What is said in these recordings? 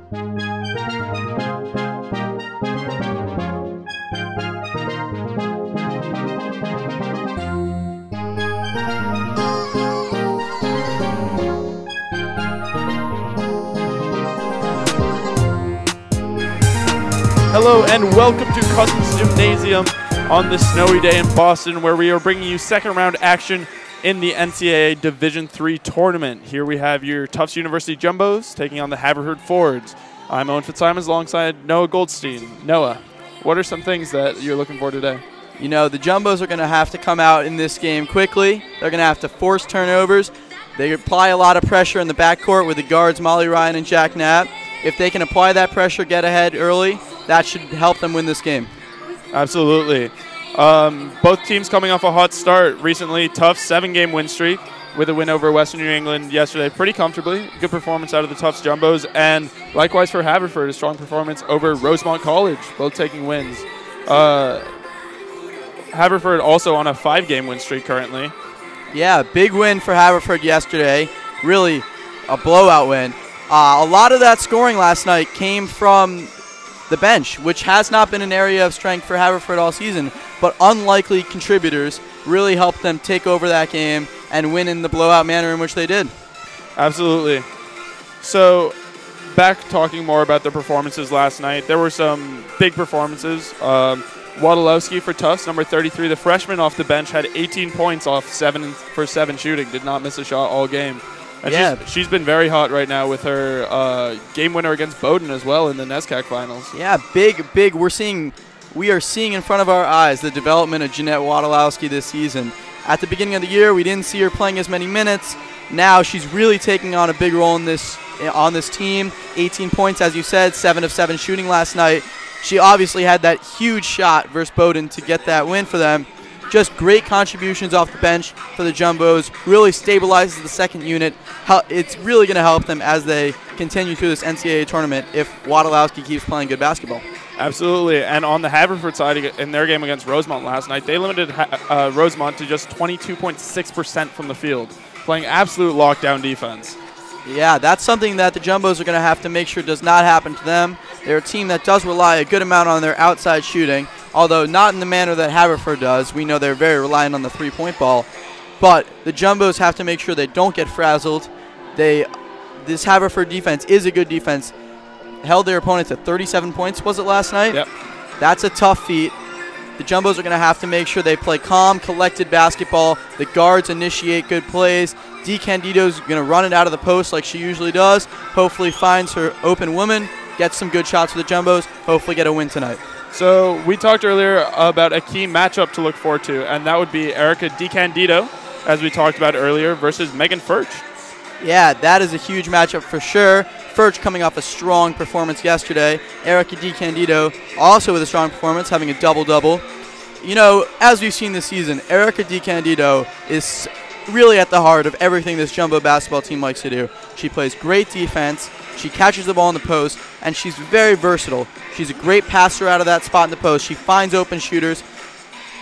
Hello and welcome to Cousins Gymnasium on this snowy day in Boston, where we are bringing you second round action in the NCAA Division III tournament. Here we have your Tufts University Jumbos taking on the Haverford Fords. I'm Owen Fitzsimons alongside Noah Goldstein. Noah, what are some things that you're looking for today? You know, the Jumbos are going to have to come out in this game quickly. They're going to have to force turnovers. They apply a lot of pressure in the backcourt with the guards Molly Ryan and Jack Knapp. If they can apply that pressure, get ahead early, that should help them win this game. Absolutely. Both teams coming off a hot start recently. Tufts 7-game win streak with a win over Western New England yesterday pretty comfortably. Good performance out of the Tufts Jumbos. And likewise for Haverford, a strong performance over Rosemont College, both taking wins. Haverford also on a 5-game win streak currently. Yeah, big win for Haverford yesterday. Really a blowout win. A lot of that scoring last night came from the bench, which has not been an area of strength for Haverford all season, but unlikely contributors really helped them take over that game and win in the blowout manner in which they did. Absolutely. So, back talking more about the performances last night, there were some big performances. Wadolowski for Tufts, number 33, the freshman off the bench, had 18 points off 7 for 7 shooting, did not miss a shot all game. And yeah. she's been very hot right now with her game winner against Bowdoin as well in the NESCAC finals. Yeah, big. We are seeing in front of our eyes the development of Jeanette Wadolowski this season. At the beginning of the year, we didn't see her playing as many minutes. Now she's really taking on a big role on this team. 18 points, as you said, 7 of 7 shooting last night. She obviously had that huge shot versus Bowdoin to get that win for them. Just great contributions off the bench for the Jumbos. Really stabilizes the second unit. It's really going to help them as they continue through this NCAA tournament if Wadolowski keeps playing good basketball. Absolutely. And on the Haverford side, in their game against Rosemont last night, they limited Rosemont to just 22.6% from the field, playing absolute lockdown defense. Yeah, that's something that the Jumbos are going to have to make sure does not happen to them. They're a team that does rely a good amount on their outside shooting, although not in the manner that Haverford does. We know they're very reliant on the three-point ball. But the Jumbos have to make sure they don't get frazzled. This Haverford defense is a good defense. Held their opponent to 37 points, was it last night? Yep. That's a tough feat. The Jumbos are going to have to make sure they play calm, collected basketball. The guards initiate good plays. Dee Candido's going to run it out of the post like she usually does. Hopefully finds her open woman, gets some good shots for the Jumbos, hopefully get a win tonight. So we talked earlier about a key matchup to look forward to, and that would be Erica DiCandido, as we talked about earlier, versus Megan Furch. Yeah, that is a huge matchup for sure. Furch coming off a strong performance yesterday. Erica DiCandido also with a strong performance, having a double-double. You know, as we've seen this season, Erica DiCandido is really at the heart of everything this Jumbo basketball team likes to do. She plays great defense, she catches the ball in the post, and she's very versatile. She's a great passer out of that spot in the post. She finds open shooters,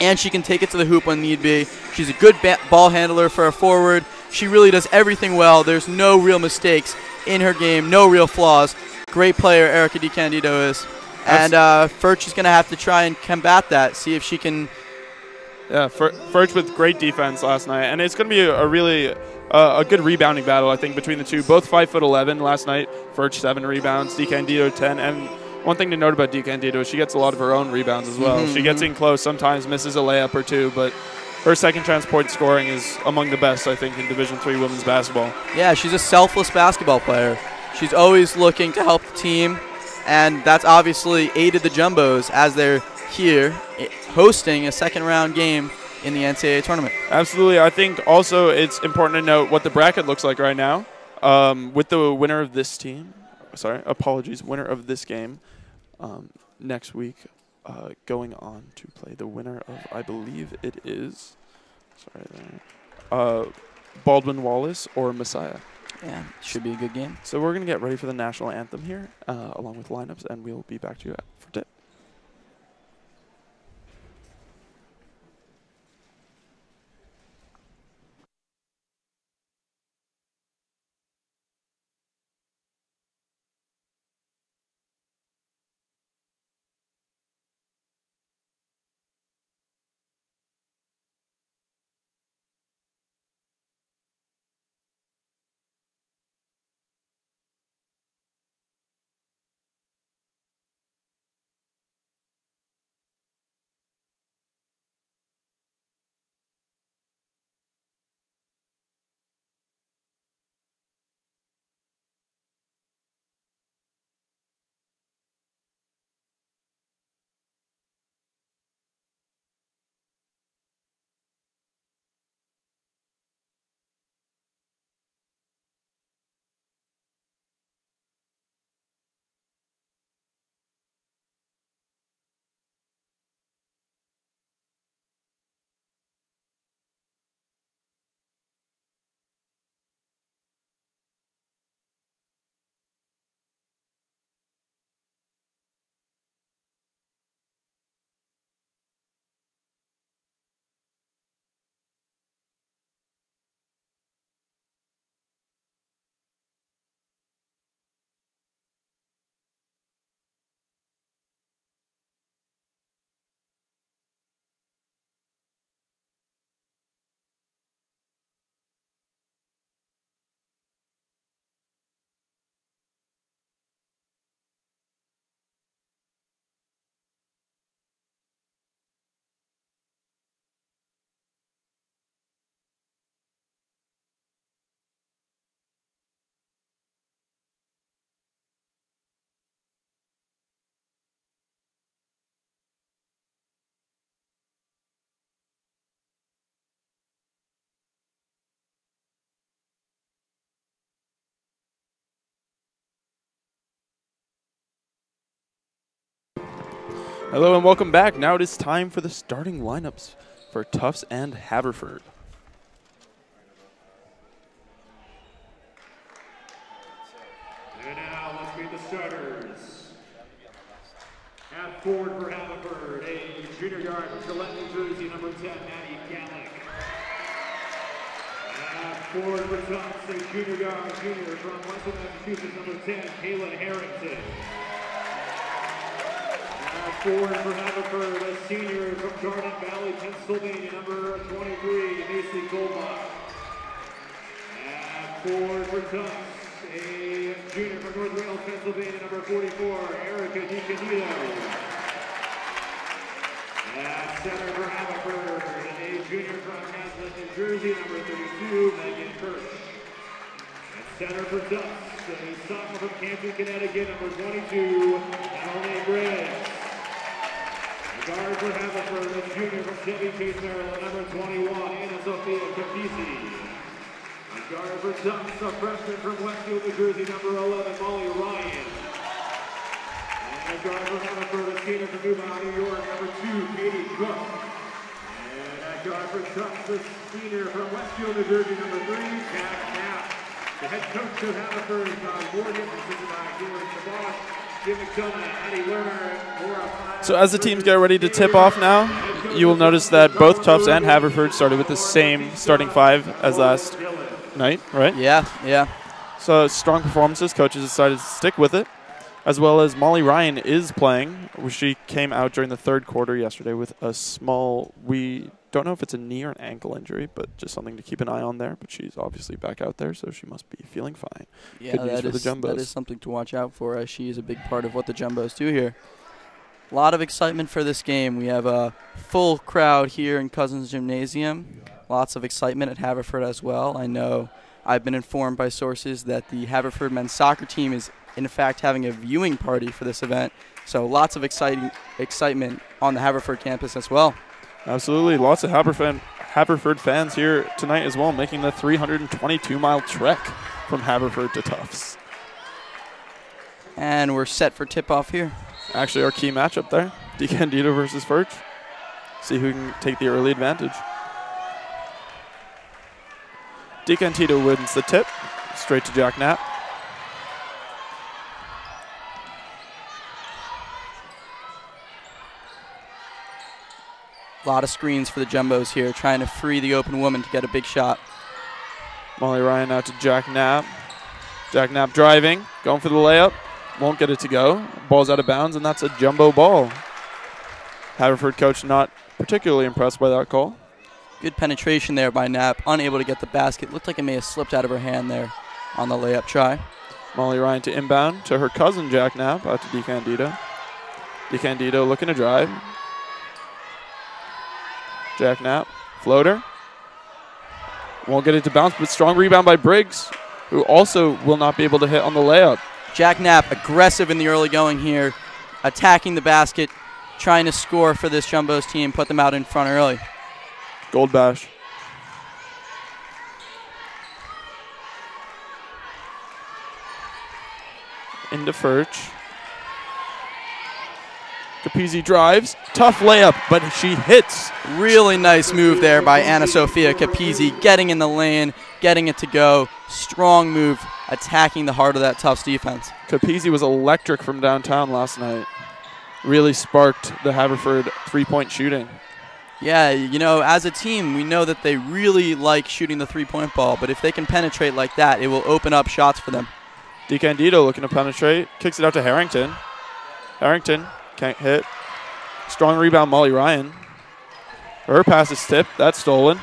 and she can take it to the hoop when need be. She's a good ball handler for a forward. She really does everything well. There's no real mistakes in her game, no real flaws. Great player Erica DiCandido is. And Furch is going to have to try and combat that, see if she can. Yeah, Furch with great defense last night. And it's going to be a really a good rebounding battle, I think, between the two. Both 5'11" last night. Furch 7 rebounds, DiCandido 10. And one thing to note about DiCandido is she gets a lot of her own rebounds as well. She gets in close, sometimes misses a layup or two, but her second chance point scoring is among the best, I think, in Division III women's basketball. Yeah, she's a selfless basketball player. She's always looking to help the team, and that's obviously aided the Jumbos as they're here hosting a second-round game in the NCAA tournament. Absolutely. I think also it's important to note what the bracket looks like right now. With the winner of this winner of this game next week, going on to play the winner of, I believe it is, Baldwin Wallace or Messiah. Yeah, should be a good game. So we're going to get ready for the national anthem here, along with lineups, and we'll be back to you for tip. Hello and welcome back. Now it is time for the starting lineups for Tufts and Haverford. And now let's meet the starters. At forward for Haverford, a junior guard from Gillette, New Jersey, number 10, Maddie Gallick. At forward for Tufts, a junior guard, junior from Western Massachusetts, number 10, Kayla Harrington. At forward for Haverford, a senior from Garden Valley, Pennsylvania, number 23, Macy Goldbach. At forward for Tufts, a junior from North Wales, Pennsylvania, number 44, Erica DiCandido. At center for Haverford, a junior from Hazlet, New Jersey, number 32, Megan Kirsch. At center for Tufts, a sophomore from Canton, Connecticut, number 22, Emily Briggs. A guard for Haverford, a junior from Chevy Chase, Maryland, number 21, Anna Sophia Capisi. A guard for Tufts, a freshman from Westfield, New Jersey, number 11, Molly Ryan. And a guard for Haverford, a senior from New Mount, New York, number 2, Katie Cook. And a guard for Tufts, a senior from Westfield, New Jersey, number 3, Jack Knapp. The head coach of Haverford, Morgan, assisted by Gillian Shabash, Jim McDonough, Eddie Lerner, Laura. So as the teams get ready to tip off now, you will notice that both Tufts and Haverford started with the same starting 5 as last night, right? Yeah. So strong performances. Coaches decided to stick with it, as well as Molly Ryan is playing. She came out during the third quarter yesterday with a small, we don't know if it's a knee or an ankle injury, but just something to keep an eye on there. But she's obviously back out there, so she must be feeling fine. Yeah, Good news for the Jumbos. That is something to watch out for, as she is a big part of what the Jumbos do here. A lot of excitement for this game. We have a full crowd here in Cousins Gymnasium. Lots of excitement at Haverford as well. I know I've been informed by sources that the Haverford men's soccer team is in fact having a viewing party for this event. So lots of excitement on the Haverford campus as well. Absolutely. Lots of Haverford fans here tonight as well, making the 322-mile trek from Haverford to Tufts. And we're set for tip-off here. Actually, our key matchup there, DiCandido versus Furch. See who can take the early advantage. DiCandido wins the tip, straight to Jack Knapp. A lot of screens for the Jumbos here, trying to free the open woman to get a big shot. Molly Ryan out to Jack Knapp. Jack Knapp driving, going for the layup. Won't get it to go. Ball's out of bounds, and that's a jumbo ball. Haverford coach not particularly impressed by that call. Good penetration there by Knapp, unable to get the basket. Looked like it may have slipped out of her hand there on the layup try. Molly Ryan to inbound to her cousin Jack Knapp out to DiCandido. DiCandido looking to drive. Jack Knapp, floater. Won't get it to bounce, but strong rebound by Briggs, who also will not be able to hit on the layup. Jack Knapp aggressive in the early going here, attacking the basket, trying to score for this Jumbos team, put them out in front early. Gold bash. Into Furch. Capizzi drives. Tough layup, but she hits. Really nice move there by Anna Sophia Capizzi, getting in the lane, getting it to go. Strong move, attacking the heart of that Tufts defense. Capizzi was electric from downtown last night. Really sparked the Haverford three-point shooting. Yeah, you know, as a team, we know that they really like shooting the three-point ball, but if they can penetrate like that, it will open up shots for them. DiCandido looking to penetrate, kicks it out to Harrington. Harrington can't hit. Strong rebound, Molly Ryan. Her pass is tipped. That's stolen.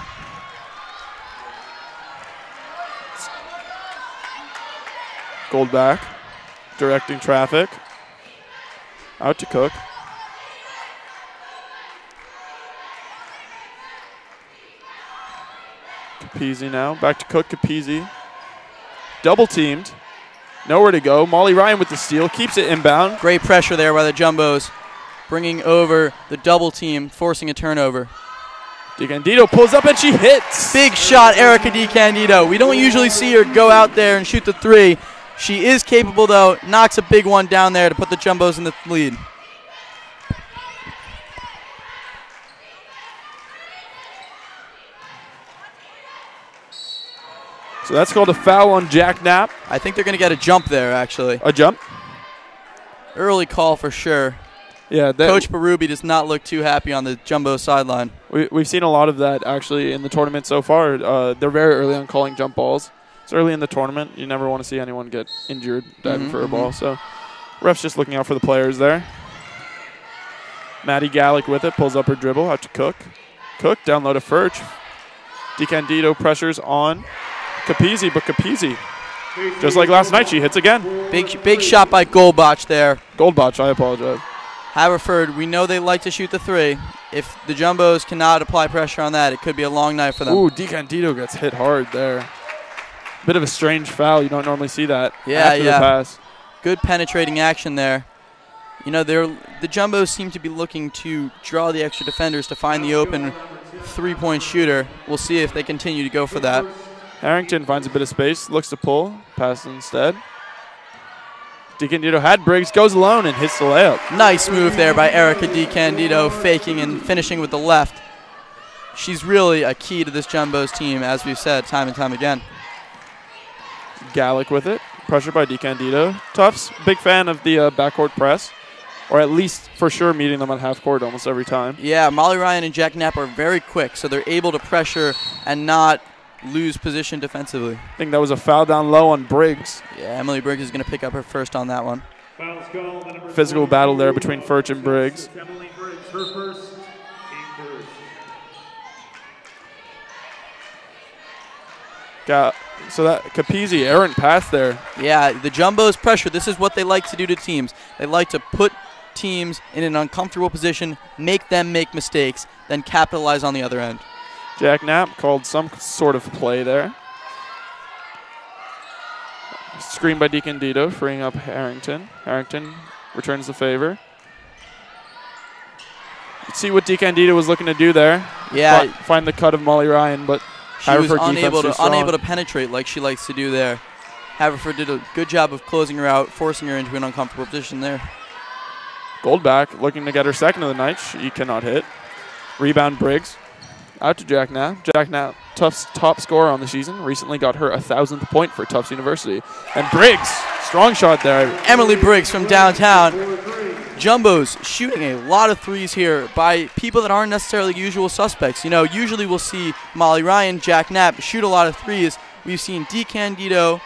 Goldback directing traffic. Out to Cook. Capizzi now. Back to Cook. Capizzi. Double teamed. Nowhere to go. Molly Ryan with the steal. Keeps it inbound. Great pressure there by the Jumbos, bringing over the double team, forcing a turnover. DiCandido pulls up and she hits. Big shot, Erica DiCandido. We don't usually see her go out there and shoot the three. She is capable, though. Knocks a big one down there to put the Jumbos in the lead. So that's called a foul on Jack Knapp. I think they're going to get a jump there, actually. A jump? Early call for sure. Yeah. Coach Berube does not look too happy on the Jumbo sideline. We've seen a lot of that, actually, in the tournament so far. They're very early on calling jump balls. It's early in the tournament. You never want to see anyone get injured diving for a ball. So ref's just looking out for the players there. Maddie Gallick with it. Pulls up her dribble out to Cook. Cook down low to Furch. DeCandido pressures on Capizzi, but Capizzi, just like last night, she hits again. Big shot by Goldbach there. Goldbach, I apologize. Haverford, we know they like to shoot the three. If the Jumbos cannot apply pressure on that, it could be a long night for them. Ooh, DeCandido gets hit hard there. Bit of a strange foul. You don't normally see that after the pass. Good penetrating action there. You know, the Jumbos seem to be looking to draw the extra defenders to find the open three-point shooter. We'll see if they continue to go for that. Harrington finds a bit of space, looks to pull, passes instead. DeCandido had Briggs, goes alone and hits the layup. Nice move there by Erica DeCandido, faking and finishing with the left. She's really a key to this Jumbos team, as we've said time and time again. Gallick with it, pressure by DeCandido. Tufts, big fan of the backcourt press, or at least for sure meeting them on half court almost every time. Yeah, Molly Ryan and Jack Knapp are very quick, so they're able to pressure and not lose position defensively. I think that was a foul down low on Briggs. Yeah, Emily Briggs is going to pick up her first on that one. Physical battle there between Furch and Briggs. So that Capizzi, errant pass there. Yeah, the Jumbos pressure. This is what they like to do to teams. They like to put teams in an uncomfortable position, make them make mistakes, then capitalize on the other end. Jack Knapp called some sort of play there. Screen by DeCandido, freeing up Harrington. Harrington returns the favor. Let's see what DeCandido was looking to do there. Yeah. Find the cut of Molly Ryan, but she was unable to penetrate like she likes to do there. Haverford did a good job of closing her out, forcing her into an uncomfortable position there. Goldback looking to get her second of the night. She cannot hit. Rebound Briggs. Out to Jack Knapp. Jack Knapp, Tufts' top scorer on the season, recently got her 1,000th point for Tufts University. And Briggs, strong shot there. Emily Briggs from downtown. Jumbos shooting a lot of threes here by people that aren't necessarily usual suspects. You know, usually we'll see Molly Ryan, Jack Knapp shoot a lot of threes. We've seen DeCandido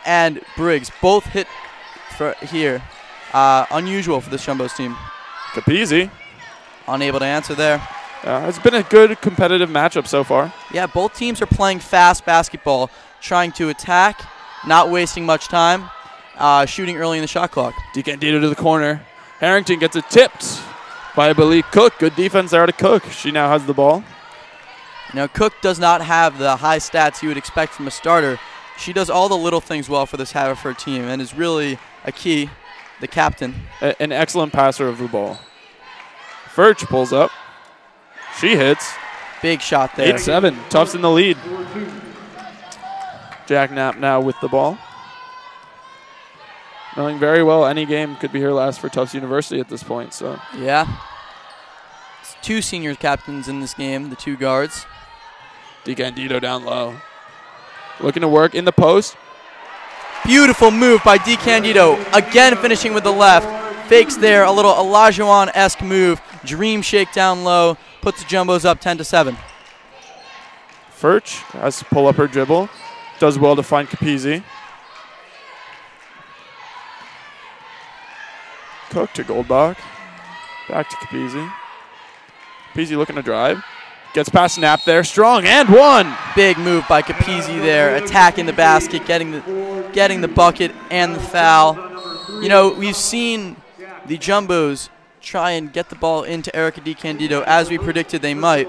and Briggs both hit for here. Unusual for this Jumbos team. Capizzi. Unable to answer there. It's been a good competitive matchup so far. Yeah, both teams are playing fast basketball, trying to attack, not wasting much time, shooting early in the shot clock. DeCandido to the corner. Harrington gets it tipped by, I believe, Cook. Good defense there to Cook. She now has the ball. Now, Cook does not have the high stats you would expect from a starter. She does all the little things well for this Haverford team and is really a key, the captain. An excellent passer of the ball. Furch pulls up. She hits. Big shot there. 8-7. Tufts in the lead. Jack Knapp now with the ball. Knowing very well any game could be her last for Tufts University at this point. So yeah. It's two senior captains in this game, the two guards. DeCandido down low. Looking to work in the post. Beautiful move by DeCandido. Again finishing with the left. Fakes there, a little Olajuwon-esque move. Dream shake down low. Puts the Jumbos up 10-7. Furch has to pull up her dribble. Does well to find Capizzi. Cook to Goldbach. Back to Capizzi. Capizzi looking to drive. Gets past Knapp there. Strong and one. Big move by Capizzi there. Attacking the basket, getting the bucket and the foul. You know, we've seen the Jumbos try and get the ball into Erica DeCandido as we predicted they might.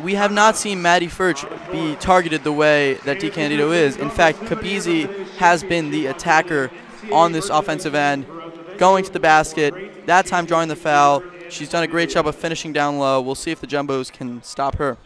We have not seen Maddie Furch be targeted the way that DeCandido is. In fact, Capizzi has been the attacker on this offensive end, going to the basket, that time drawing the foul. She's done a great job of finishing down low. We'll see if the Jumbos can stop her.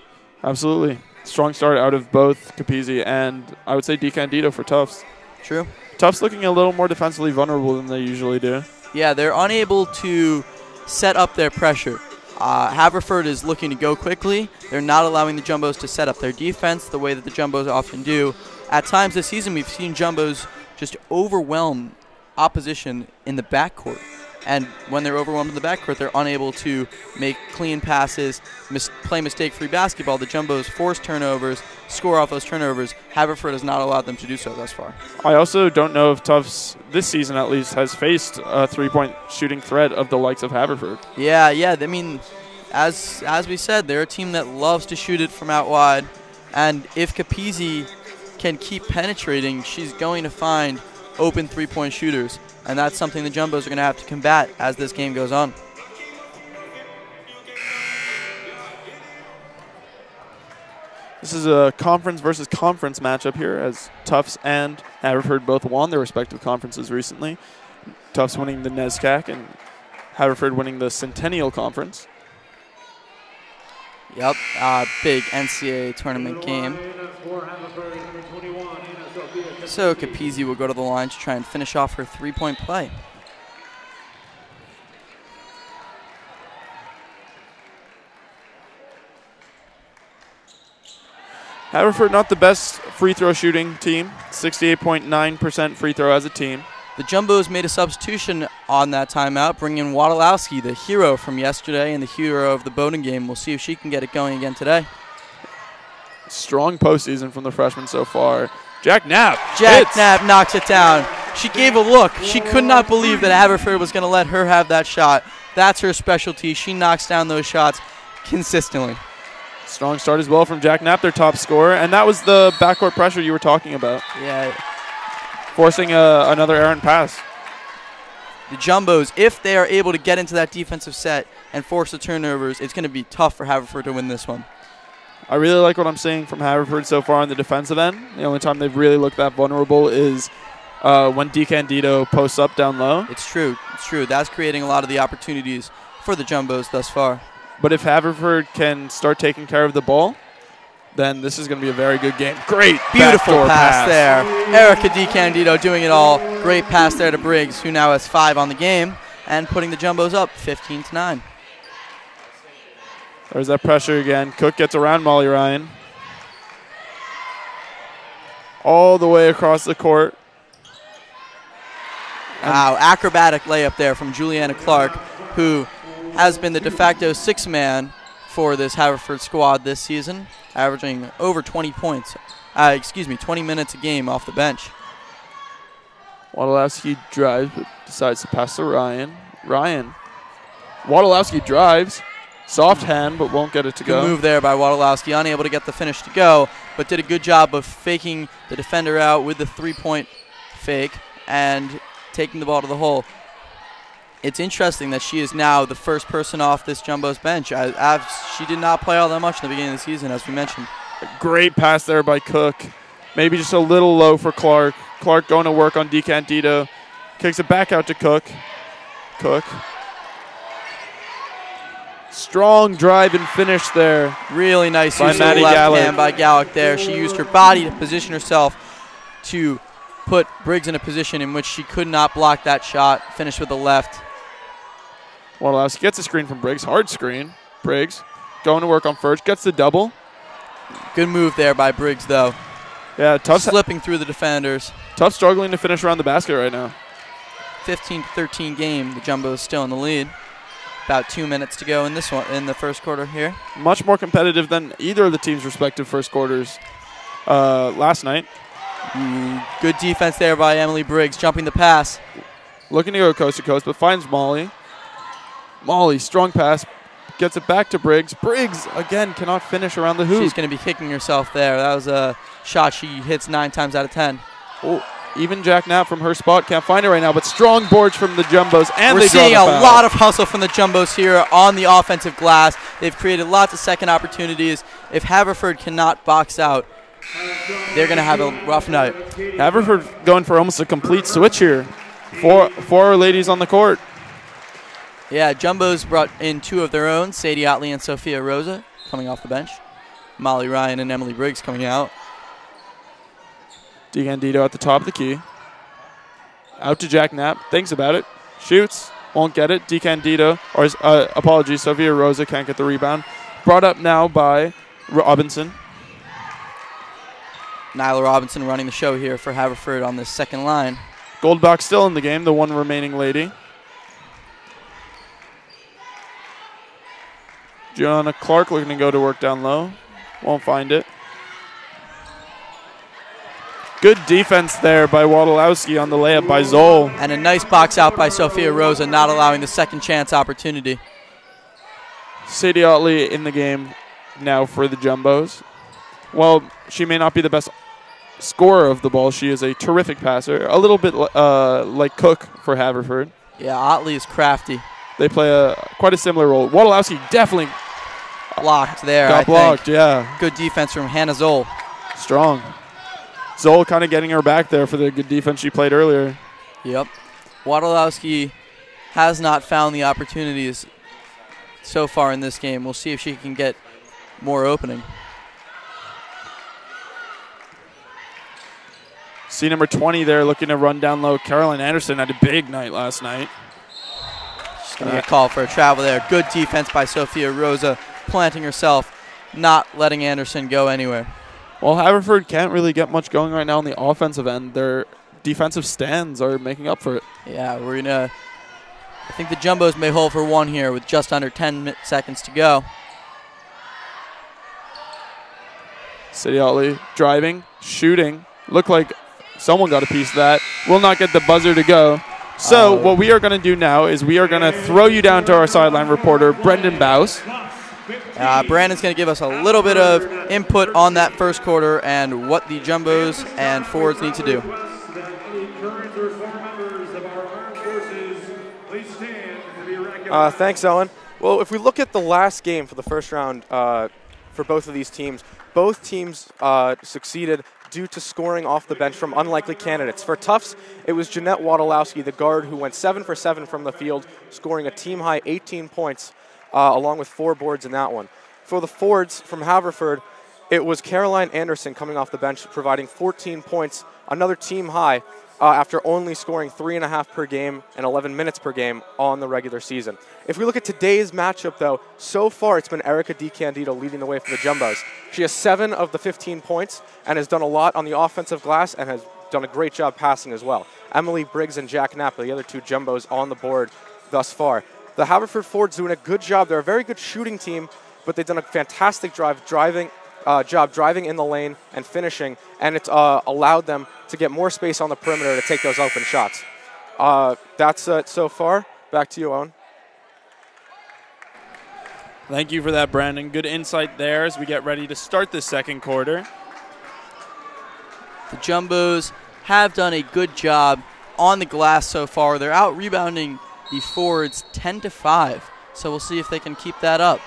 Absolutely. Strong start out of both Capizzi and I would say DeCandido for Tufts. True. Tufts looking a little more defensively vulnerable than they usually do. Yeah, they're unable to set up their pressure. Haverford is looking to go quickly. They're not allowing the Jumbos to set up their defense the way that the Jumbos often do. At times this season, we've seen Jumbos just overwhelm opposition in the backcourt. And when they're overwhelmed in the backcourt, they're unable to make clean passes, play mistake-free basketball. The Jumbos force turnovers, score off those turnovers. Haverford has not allowed them to do so thus far. I also don't know if Tufts, this season at least, has faced a three-point shooting threat of the likes of Haverford. Yeah. I mean, as we said, they're a team that loves to shoot it from out wide. And if Capizzi can keep penetrating, she's going to find open three-point shooters. And that's something the Jumbos are going to have to combat as this game goes on. This is a conference versus conference matchup here, as Tufts and Haverford both won their respective conferences recently. Tufts winning the NESCAC and Haverford winning the Centennial Conference. Yep, big NCAA tournament game. So Capizzi will go to the line to try and finish off her three-point play. Haverford not the best free throw shooting team, 68.9% free throw as a team. The Jumbos made a substitution on that timeout, bringing in Wadolowski, the hero from yesterday and the hero of the Bowdoin game. We'll see if she can get it going again today. Strong postseason from the freshman so far. Jack Knapp knocks it down. She gave a look. She could not believe that Haverford was going to let her have that shot. That's her specialty. She knocks down those shots consistently. Strong start as well from Jack Knapp, their top scorer. And that was the backcourt pressure you were talking about. Yeah. Forcing another errant pass. The Jumbos, if they are able to get into that defensive set and force the turnovers, it's going to be tough for Haverford to win this one. I really like what I'm seeing from Haverford so far on the defensive end. The only time they've really looked that vulnerable is when DeCandido posts up down low. It's true. It's true. That's creating a lot of the opportunities for the Jumbos thus far. But if Haverford can start taking care of the ball, then this is going to be a very good game. Great beautiful pass there. Erica DeCandido doing it all. Great pass there to Briggs, who now has 5 on the game and putting the Jumbos up 15-9. There's that pressure again. Cook gets around Molly Ryan. All the way across the court. Wow, acrobatic layup there from Juliana Clark, who has been the de facto 6th man for this Haverford squad this season, averaging over 20 points. 20 minutes a game off the bench. Wadolowski drives, but decides to pass to Ryan. Wadolowski drives. Soft hand, but won't get it to go. Good move there by Wadolowski, unable to get the finish to go, but did a good job of faking the defender out with the three-point fake and taking the ball to the hole. It's interesting that she is now the first person off this Jumbo's bench. She did not play all that much in the beginning of the season, as we mentioned. A great pass there by Cook. Maybe just a little low for Clark. Clark going to work on DeCandido. Kicks it back out to Cook. Strong drive and finish there. Really nice use of the left hand by Gallick there. She used her body to position herself to put Briggs in a position in which she could not block that shot. Finished with the left. Wadolowski gets a screen from Briggs. Hard screen. Briggs going to work on Furch. Gets the double. Good move there by Briggs, though. Yeah, Tufts slipping through the defenders. Tufts struggling to finish around the basket right now. 15-13 game. The Jumbos still in the lead. About 2 minutes to go in this one, in the first quarter here. Much more competitive than either of the team's respective first quarters last night. Good defense there by Emily Briggs, jumping the pass. Looking to go coast to coast, but finds Molly. Molly, strong pass, gets it back to Briggs. Briggs, again, cannot finish around the hoop. She's going to be kicking herself there. That was a shot she hits 9 times out of 10. Oh, even Jack Knapp from her spot can't find it right now, but strong boards from the Jumbos, and we're they draw the seeing foul. A lot of hustle from the Jumbos here on the offensive glass. They've created lots of second opportunities. If Haverford cannot box out, they're going to have a rough night. Haverford going for almost a complete switch here. Four ladies on the court. Yeah, Jumbos brought in 2 of their own, Sadie Otley and Sophia Rosa coming off the bench. Molly Ryan and Emily Briggs coming out. DeCandido at the top of the key. Out to Jack Knapp. Thinks about it. Shoots. Won't get it. DeCandido, or apologies, Sophia Rosa can't get the rebound. Brought up now by Robinson. Nyla Robinson running the show here for Haverford on this second line. Goldbach still in the game, the one remaining lady. Gianna Clark looking to go to work down low. Won't find it. Good defense there by Wadolowski on the layup by Zoll. And a nice box out by Sophia Rosa, not allowing the second chance opportunity. Sadie Otley in the game now for the Jumbos. While she may not be the best scorer of the ball, she is a terrific passer. A little bit like Cook for Haverford. Yeah, Otley is crafty. They play quite a similar role. Wadolowski definitely blocked there, got blocked, yeah. Good defense from Hannah Zoll. Strong. Zoll kind of getting her back there for the good defense she played earlier. Yep. Wadolowski has not found the opportunities so far in this game. We'll see if she can get more opening. See number 20 there looking to run down low. Caroline Anderson had a big night last night. She's going to get called for a travel there. Good defense by Sophia Rosa, planting herself, not letting Anderson go anywhere. Well, Haverford can't really get much going right now on the offensive end. Their defensive stands are making up for it. Yeah, I think the Jumbos may hold for one here with just under 10 seconds to go. Sadie Otley driving, shooting. Looked like someone got a piece of that. Will not get the buzzer to go. So what we are going to do now is we are going to throw you down to our sideline reporter, Brendan Baus. Brandon's going to give us a little bit of input on that first quarter and what the Jumbos and Fords need to do. Thanks, Owen. Well, if we look at the last game for the first round for both of these teams succeeded due to scoring off the bench from unlikely candidates. For Tufts, it was Jeanette Wadolowski, the guard, who went 7 for 7 from the field, scoring a team-high 18 points, along with 4 boards in that one. For the Fords from Haverford, it was Caroline Anderson coming off the bench, providing 14 points, another team high, after only scoring 3.5 per game and 11 minutes per game on the regular season. If we look at today's matchup, though, so far it's been Erica DeCandido leading the way for the Jumbos. She has 7 of the 15 points and has done a lot on the offensive glass and has done a great job passing as well. Emily Briggs and Jack Knapp are the other 2 Jumbos on the board thus far. The Haverford Fords doing a good job. They're a very good shooting team, but they've done a fantastic job driving in the lane and finishing, and it's allowed them to get more space on the perimeter to take those open shots. That's it so far. Back to you, Owen. Thank you for that, Brandon. Good insight there as we get ready to start the second quarter. The Jumbos have done a good job on the glass so far. They're out rebounding the Fords 10-5, so we'll see if they can keep that up.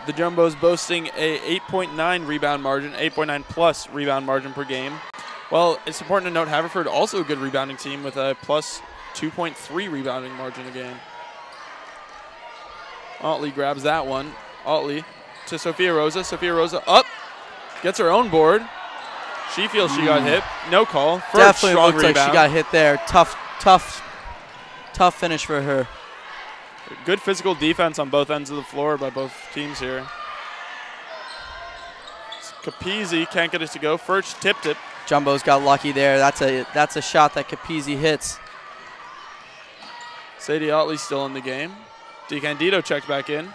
The Jumbos boasting a 8.9 rebound margin, 8.9 plus rebound margin per game. Well, it's important to note Haverford also a good rebounding team with a plus 2.3 rebounding margin a game. Otley grabs that one. Otley to Sophia Rosa. Sophia Rosa up, gets her own board. She feels she got hit. No call. Definitely looks rebound. like she got hit there. Tough finish for her. Good physical defense on both ends of the floor by both teams here. Capizzi can't get it to go. Furch tipped it. Jumbo's got lucky there. That's a shot that Capizzi hits. Sadie Otley still in the game. DeCandido checked back in.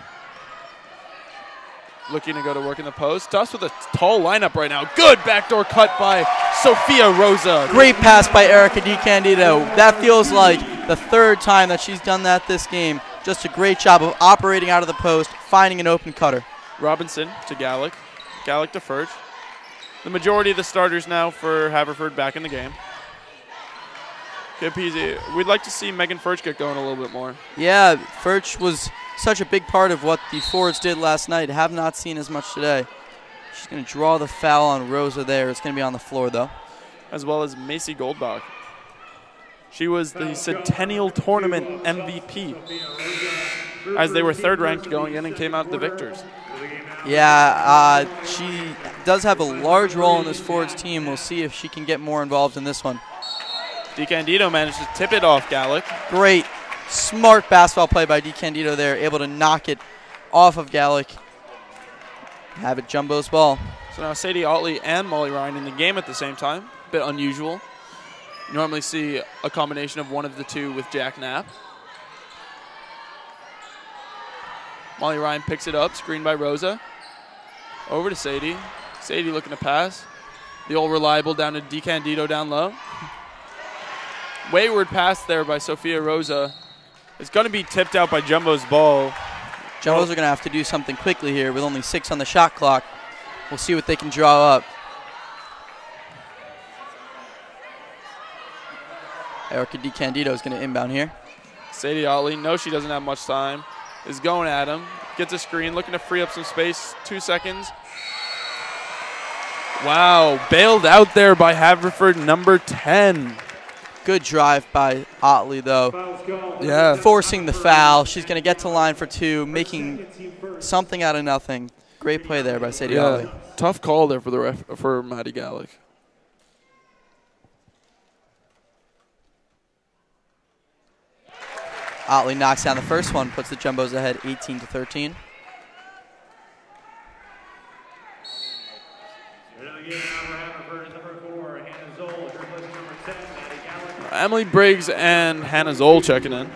Looking to go to work in the post. Tufts with a tall lineup right now. Good backdoor cut by Sophia Rosa. Great pass by Erica DeCandido. That feels like the 3rd time that she's done that this game. Just a great job of operating out of the post, finding an open cutter. Robinson to Gallick. Gallick to Furch. The majority of the starters now for Haverford back in the game. Capizzi, we'd like to see Megan Furch get going a little bit more. Yeah, Furch was such a big part of what the Fords did last night. Have not seen as much today. She's going to draw the foul on Rosa there. It's going to be on the floor, though. As well as Macy Goldbach. She was the Centennial Tournament MVP as they were 3rd ranked going in and came out the victors. Yeah, she does have a large role in this Fords team. We'll see if she can get more involved in this one. DeCandido managed to tip it off Gallick. Great Smart basketball play by DeCandido there, able to knock it off of Gallic. Have it Jumbo's ball. So now Sadie Otley and Molly Ryan in the game at the same time. Bit unusual. You normally see a combination of one of the two with Jack Knapp. Molly Ryan picks it up, screened by Rosa. Over to Sadie. Sadie looking to pass. The old reliable down to DeCandido down low. Wayward pass there by Sophia Rosa. It's going to be tipped out by Jumbo's ball. Jumbos are going to have to do something quickly here with only 6 on the shot clock. We'll see what they can draw up. Erica DeCandido is going to inbound here. Sadie Otley, no, she doesn't have much time, is going at him. Gets a screen, looking to free up some space. 2 seconds. Wow, bailed out there by Haverford, number 10. Good drive by Otley, though. Yeah. Forcing the foul. She's going to get to line for 2, making something out of nothing. Great play there by Sadie Otley. Tough call there for Maddie Gallic. Otley knocks down the first one, puts the Jumbos ahead 18-13. Emily Briggs and Hannah Zoll checking in.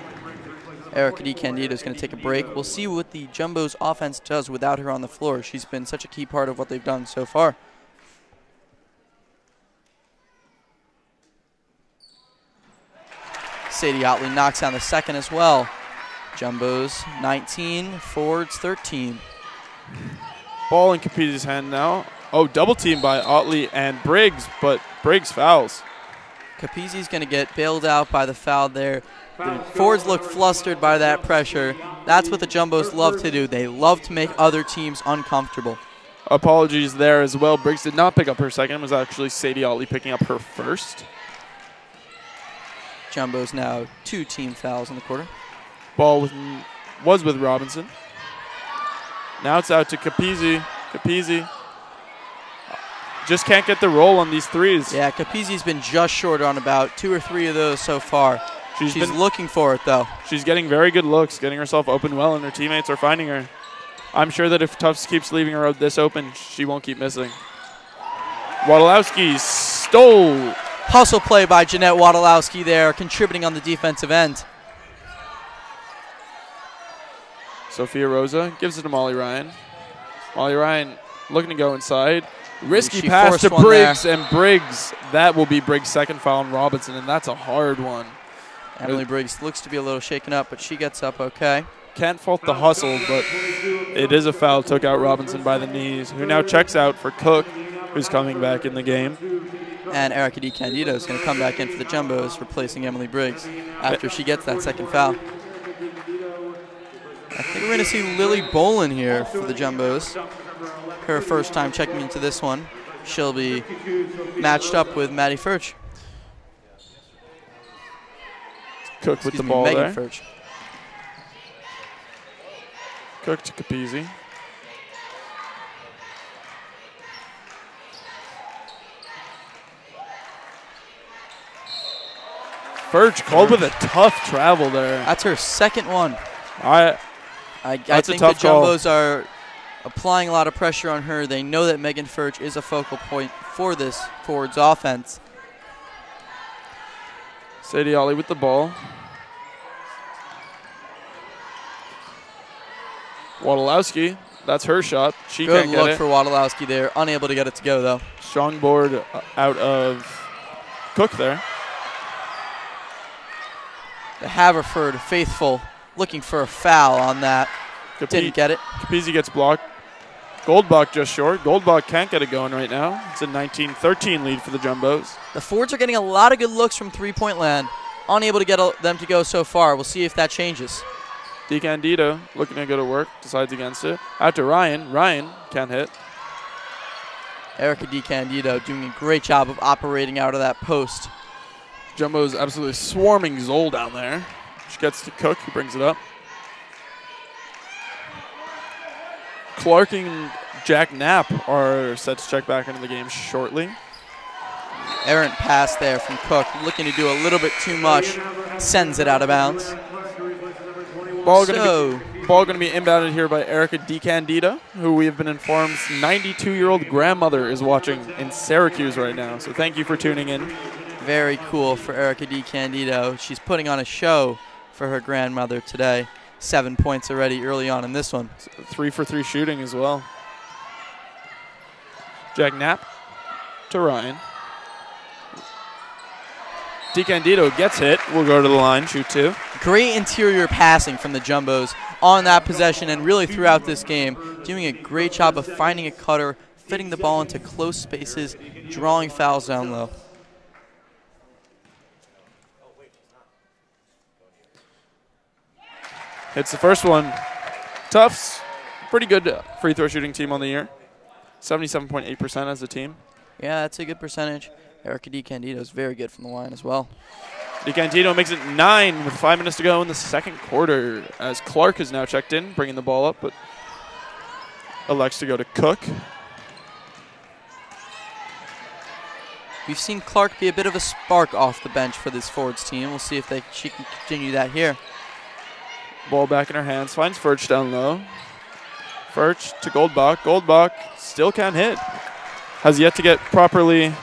Erica DeCandido is going to take a break. We'll see what the Jumbos offense does without her on the floor. She's been such a key part of what they've done so far. Sadie Otley knocks down the second as well. Jumbos 19, Fords 13. Ball in Capizzi's hand now. Oh, double team by Otley and Briggs, but Briggs fouls. Capizzi's going to get bailed out by the foul there. The Fords look flustered by that pressure. That's what the Jumbos love to do. They love to make other teams uncomfortable. Apologies there as well. Briggs did not pick up her second. It was actually Sadie Otley picking up her first. Jumbos now 2 team fouls in the quarter. Ball was with Robinson. Now it's out to Capizzi. Capizzi just can't get the roll on these threes. Yeah, Capizzi's been just short on about 2 or 3 of those so far. She's looking for it, though. She's getting very good looks, getting herself open well, and her teammates are finding her. I'm sure that if Tufts keeps leaving her this open, she won't keep missing. Wadolowski stole. Hustle play by Jeanette Wadolowski there, contributing on the defensive end. Sophia Rosa gives it to Molly Ryan. Molly Ryan looking to go inside. Risky pass to Briggs, and Briggs, that will be Briggs' second foul on Robinson, and that's a hard one. Emily Briggs looks to be a little shaken up, but she gets up okay. Can't fault the hustle, but it is a foul. Took out Robinson by the knees, who now checks out for Cook, who's coming back in the game. And Erica DeCandido is going to come back in for the Jumbos, replacing Emily Briggs after she gets that second foul. I think we're going to see Lily Bolin here for the Jumbos. Her first time checking into this one. She'll be matched up with Maddie Furch. Cook with the ball Megan there. Furch. Cook to Capizzi. Furch called with a tough travel there. That's her second one. I think the Jumbos are applying a lot of pressure on her. They know that Megan Furch is a focal point for this Fords offense. Sadie Otley with the ball. Wadolowski, that's her shot. She Good can't get look it. for Wadolowski there. Unable to get it to go, though. Strong board out of Cook there. The Haverford faithful looking for a foul on that. Didn't get it. Capizzi gets blocked. Goldbach just short. Goldbach can't get it going right now. It's a 19-13 lead for the Jumbos. The Fords are getting a lot of good looks from three-point land. Unable to get them to go so far. We'll see if that changes. DeCandido looking to go to work. Decides against it. Out to Ryan. Ryan can't hit. Erica DeCandido doing a great job of operating out of that post. Jumbo's absolutely swarming Zoll down there. She gets to Cook, who brings it up. Clark and Jack Knapp are set to check back into the game shortly. Errant pass there from Cook, looking to do a little bit too much. Sends it out of bounds. Ball going to be inbounded here by Erica DiCandido, who we have been informed 92-year-old grandmother is watching in Syracuse right now. So thank you for tuning in. Very cool for Erica DiCandido. She's putting on a show for her grandmother today. 7 points already early on in this one. 3 for 3 shooting as well. Jack Knapp to Ryan. DiCandido gets hit. We'll go to the line, shoot 2. Great interior passing from the Jumbos on that possession and really throughout this game. Doing a great job of finding a cutter, fitting the ball into close spaces, drawing fouls down low. Hits the first one. Tufts, pretty good free throw shooting team on the year. 77.8% as a team. Yeah, that's a good percentage. Erica DiCandido is very good from the line as well. DiCandido makes it 9 with 5 minutes to go in the second quarter as Clark is now checked in, bringing the ball up, but elects to go to Cook. We've seen Clark be a bit of a spark off the bench for this forwards team. We'll see if she can continue that here. Ball back in her hands, finds Furch down low. Furch to Goldbach. Goldbach still can't hit. Has yet to get properly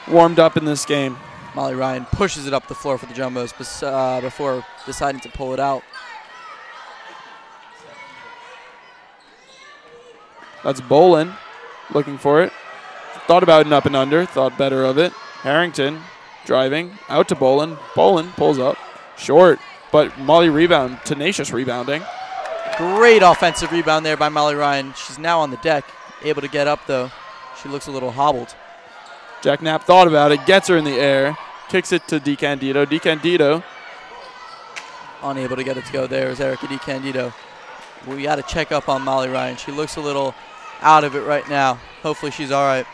warmed up in this game. Molly Ryan pushes it up the floor for the Jumbos before deciding to pull it out. That's Bolin looking for it. Thought about an up and under, thought better of it. Harrington driving out to Bolin. Bolin pulls up. Short, but Molly rebound, tenacious rebounding. Great offensive rebound there by Molly Ryan. She's now on the deck, able to get up though. She looks a little hobbled. Jack Knapp thought about it, gets her in the air, kicks it to DiCandido. DiCandido unable to get it to go there is Erica DiCandido. We got to check up on Molly Ryan. She looks a little out of it right now. Hopefully she's all right.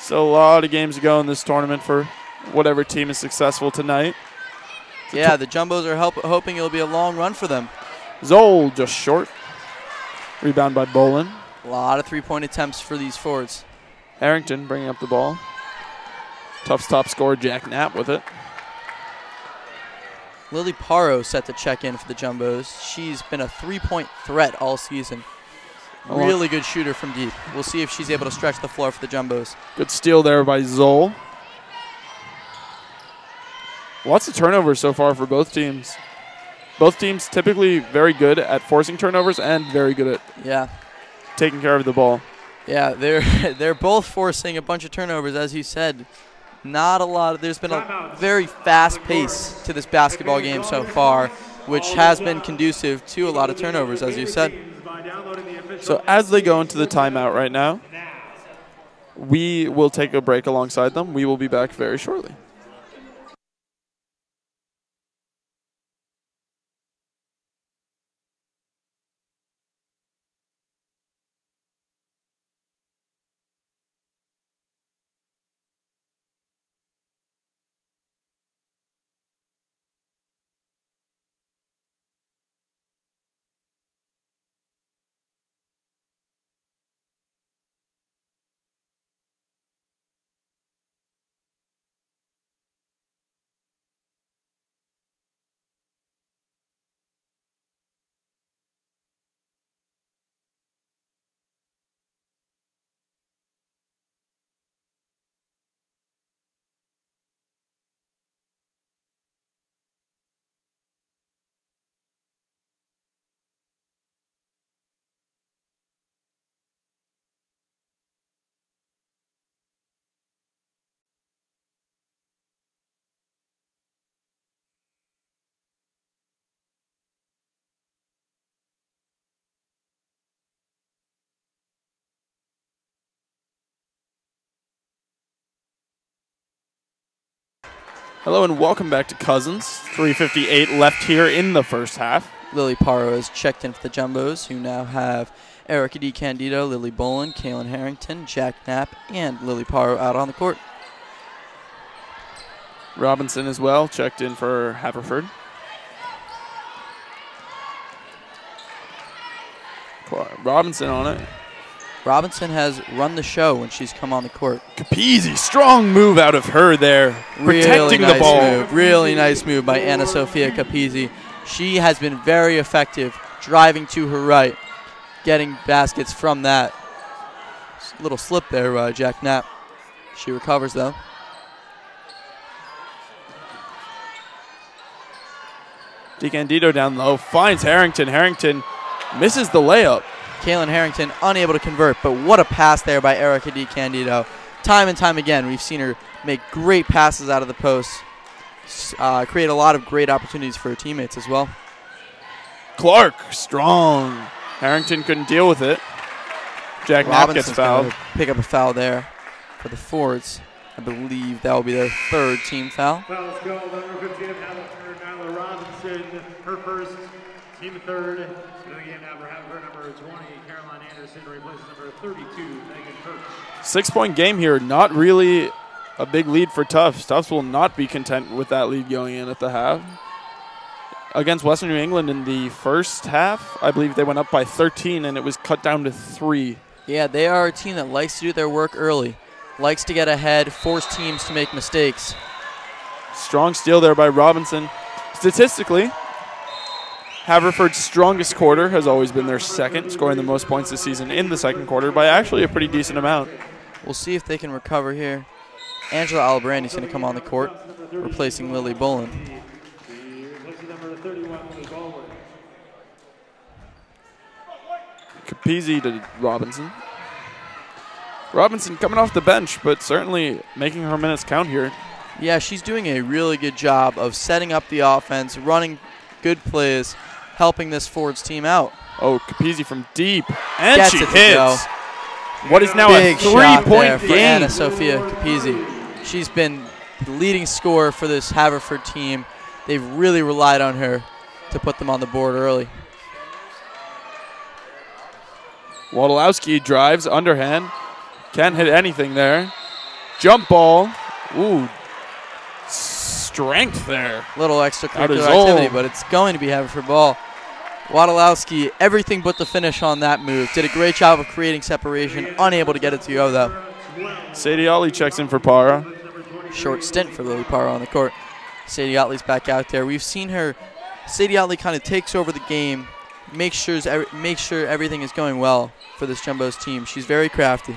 So a lot of games to go in this tournament for whatever team is successful tonight. Yeah, the Jumbos are hoping it'll be a long run for them. Zoll just short. Rebound by Bolin. A lot of three-point attempts for these forwards. Harrington bringing up the ball. Tufts top scorer Jack Knapp with it. Lily Paro set to check in for the Jumbos. She's been a three-point threat all season. Really good shooter from deep. We'll see if she's able to stretch the floor for the Jumbos. Good steal there by Zoll. Lots of turnovers so far for both teams. Both teams typically very good at forcing turnovers and very good at taking care of the ball. Yeah, they're both forcing a bunch of turnovers, as you said. Not a lot. There's been a very fast pace to this basketball game so far, which has been conducive to a lot of turnovers, as you said. So as they go into the timeout right now, we will take a break alongside them. We will be back very shortly. Hello and welcome back to Cousins. 3:58 left here in the first half. Lily Paro has checked in for the Jumbos, who now have Erica DiCandido, Lily Bolin, Kaylin Harrington, Jack Knapp, and Lily Paro out on the court. Robinson as well, checked in for Haverford. Robinson on it. Robinson has run the show when she's come on the court. Capizzi, strong move out of her there, protecting really nice the ball. Move. Really nice move by Anna Sofia Capizzi. She has been very effective driving to her right, getting baskets from that. Little slip there, Jack Knapp. She recovers, though. DeCandido down low, finds Harrington. Harrington misses the layup. Kaylin Harrington unable to convert, but what a pass there by Erica DeCandido. Time and time again, we've seen her make great passes out of the post, create a lot of great opportunities for her teammates as well. Clark, strong. Harrington couldn't deal with it. Jack Knapp gets fouled. Pick up a foul there for the Fords. I believe that will be their third team foul. Fouls called number 15 of Haverford, Nyla Robinson, her first, team third. Filling in now for Haverford, number 20, Caroline Anderson, replaces number 32, Megan Perch. 6-point game here. Not really a big lead for Tufts. Tufts will not be content with that lead going in at the half. Against Western New England in the first half, I believe they went up by 13, and it was cut down to 3. Yeah, they are a team that likes to do their work early, likes to get ahead, force teams to make mistakes. Strong steal there by Robinson. Statistically, Haverford's strongest quarter has always been their second, scoring the most points this season in the second quarter by actually a pretty decent amount. We'll see if they can recover here. Angela Alabrandy is going to come on the court, replacing Lily Bolin. Capizzi to Robinson. Robinson coming off the bench, but certainly making her minutes count here. Yeah, she's doing a really good job of setting up the offense, running good plays, helping this Fords team out. Oh, Capizzi from deep, and Gets she it to hits. go. What is now Big a shot there 3-point for game. Anna Sophia Capizzi. She's been the leading scorer for this Haverford team. They've really relied on her to put them on the board early. Wadolowski drives, underhand. Can't hit anything there. Jump ball. Ooh. Strength there. Little extracurricular activity, but it's going to be Haverford ball. Wadolowski, everything but the finish on that move. Did a great job of creating separation. Unable to get it to go, though. Sadie Otley checks in for Para. Short stint for Lily Para on the court. Sadie Otley's back out there. We've seen her. Sadie Otley kind of takes over the game, makes sure everything is going well for this Jumbo's team. She's very crafty.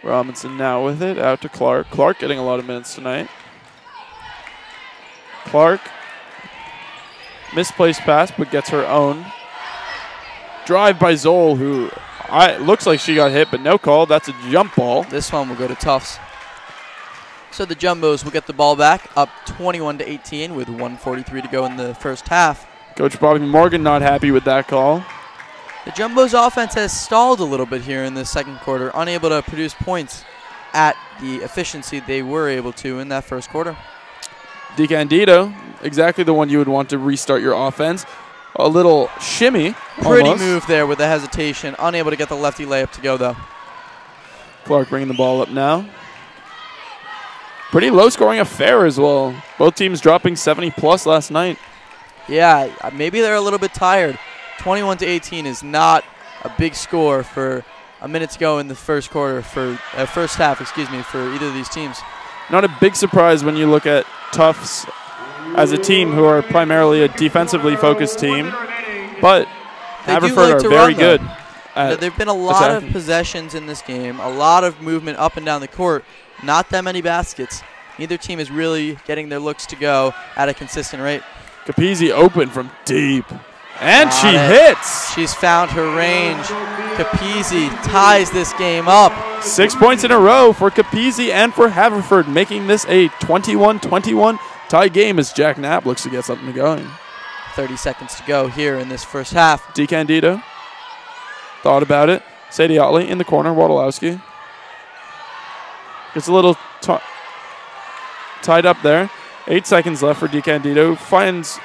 Robinson now with it, out to Clark. Clark getting a lot of minutes tonight. Clark, misplaced pass, but gets her own. Drive by Zoll, who looks like she got hit, but no call. That's a jump ball. This one will go to Tufts. So the Jumbos will get the ball back, up 21-18 with 1:43 to go in the first half. Coach Bobby Morgan not happy with that call. The Jumbos offense has stalled a little bit here in the second quarter, unable to produce points at the efficiency they were able to in that first quarter. DeCandido, exactly the one you would want to restart your offense. A little shimmy. Pretty almost. move there with the hesitation, unable to get the lefty layup to go, though. Clark bringing the ball up now. Pretty low-scoring affair as well. Both teams dropping 70-plus last night. Yeah, maybe they're a little bit tired. 21-18 is not a big score for a minute to go in the first quarter, first half, for either of these teams. Not a big surprise when you look at Tufts as a team who are primarily a defensively focused team, but Haverford are very good. There have been a lot of possessions in this game, a lot of movement up and down the court, not that many baskets. Neither team is really getting their looks to go at a consistent rate. Capizzi open from deep. And she hits. She's found her range. Capizzi ties this game up. 6 points in a row for Capizzi and for Haverford, making this a 21-21 tie game as Jack Knapp looks to get something going. 30 seconds to go here in this first half. DeCandido thought about it. Sadie Otley in the corner. Wadolowski gets a little tied up there. 8 seconds left for DeCandido. Finds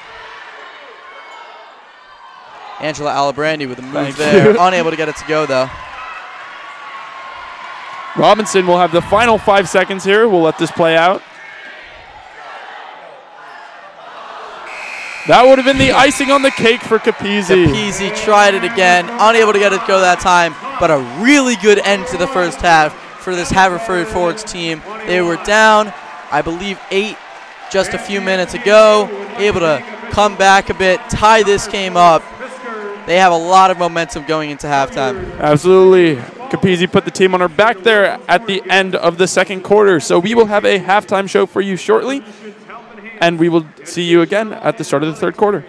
Angela Alabrandy with a move there. Unable to get it to go, though. Robinson will have the final 5 seconds here. We'll let this play out. That would have been the icing on the cake for Capizzi. Capizzi tried it again. Unable to get it to go that time, but a really good end to the first half for this Haverford Forge team. They were down, I believe, 8 just a few minutes ago, able to come back a bit, tie this game up. They have a lot of momentum going into halftime. Absolutely. Capizzi put the team on her back there at the end of the second quarter. So we will have a halftime show for you shortly, and we will see you again at the start of the third quarter.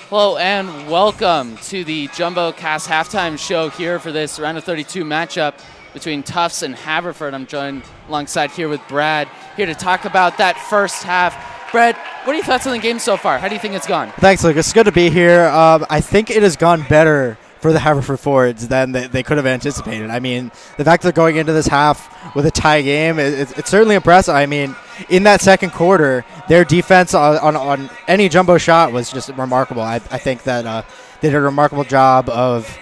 Hello and welcome to the JumboCast halftime show here for this round of 32 matchup between Tufts and Haverford. I'm joined alongside here with Brad, here to talk about that first half. Brad, what are your thoughts on the game so far? How do you think it's gone? Thanks, Lucas. It's good to be here. I think it has gone better for the Haverford Fords than they could have anticipated. I mean, the fact that they're going into this half with a tie game, it's certainly impressive. I mean, in that second quarter, their defense on any jumbo shot was just remarkable. I think that they did a remarkable job of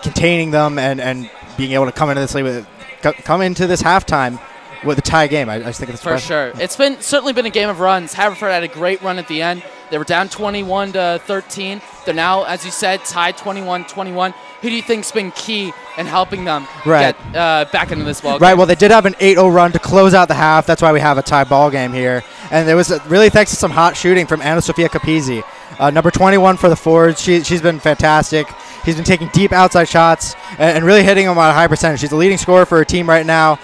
containing them and being able to come into this halftime with a tie game. I just think it's for sure. It's certainly been a game of runs. Haverford had a great run at the end. They were down 21-13. They're now, as you said, tied 21-21. Who do you think's been key in helping them get back into this ball game? Right. Well, they did have an 8-0 run to close out the half. That's why we have a tie ball game here. And there was really thanks to some hot shooting from Anna Sofia Capizzi, number 21 for the Fords. She's been fantastic. He's been taking deep outside shots and really hitting them on a high percentage. She's the leading scorer for her team right now.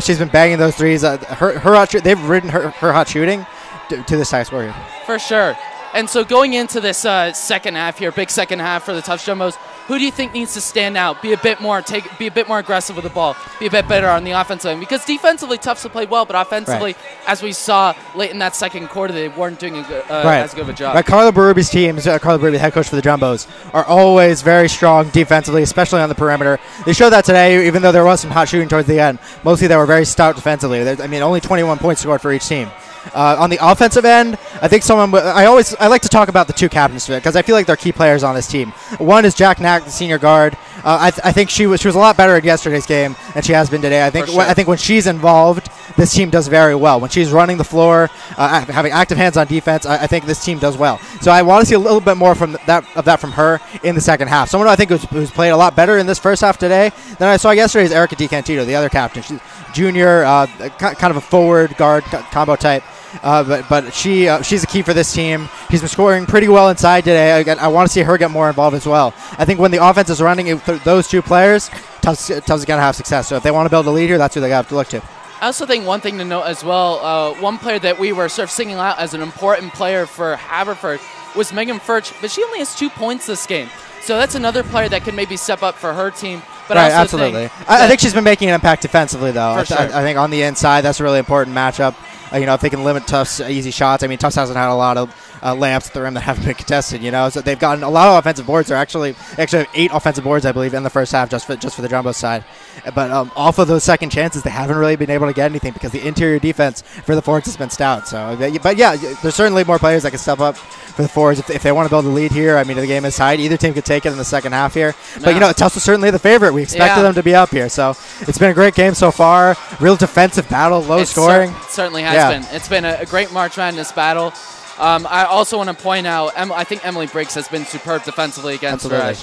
She's been banging those threes. They've ridden her hot shooting to this high score here. For sure. And so going into this second half here, big second half for the Tufts Jumbos, who do you think needs to stand out, be a bit more aggressive with the ball, be a bit better on the offensive end? Because defensively, Tufts have played well, but offensively, as we saw late in that second quarter, they weren't doing as good of a job. Right, Carla Berrubi's teams, Carla Berrubi, the head coach for the Jumbos, are always very strong defensively, especially on the perimeter. They showed that today, even though there was some hot shooting towards the end. Mostly they were very stout defensively. Only 21 points scored for each team. On the offensive end, I think I like to talk about the two captains because I feel like they're key players on this team. One is Jack Knack, the senior guard. I think she was a lot better in yesterday's game than she has been today. I think when she's involved, this team does very well. When she's running the floor, having active hands on defense, I think this team does well. So I want to see a little bit more from that from her in the second half. Someone I think who's played a lot better in this first half today than I saw yesterday is Erica DiCantido, the other captain. She's junior, kind of a forward guard combo type. But she's a key for this team. She's been scoring pretty well inside today. I want to see her get more involved as well. I think when the offense is running those two players, Tufts is going to have success. So if they want to build a lead here, that's who they have to look to. I also think one thing to note as well, one player that we were sort of singling out as an important player for Haverford was Megan Furch, but she only has 2 points this game. So that's another player that could maybe step up for her team. But right, absolutely. I think she's been making an impact defensively, though. For sure. I think on the inside, that's a really important matchup. If they can limit Tufts' easy shots. I mean, Tufts hasn't had a lot of layups at the rim that haven't been contested, So they've gotten a lot of offensive boards. They're actually have 8 offensive boards, I believe, in the first half just for the Jumbo side. But off of those second chances, they haven't really been able to get anything because the interior defense for the Fords has been stout. So, but yeah, there's certainly more players that can step up for the Fords if they want to build a lead here. I mean, the game is tied. Either team could take it in the second half here. But, Tufts was certainly the favorite. We expected them to be up here. So it's been a great game so far. Real defensive battle, low scoring. It certainly has been. It's been a great March Madness battle. I also want to point out, I think Emily Briggs has been superb defensively against her.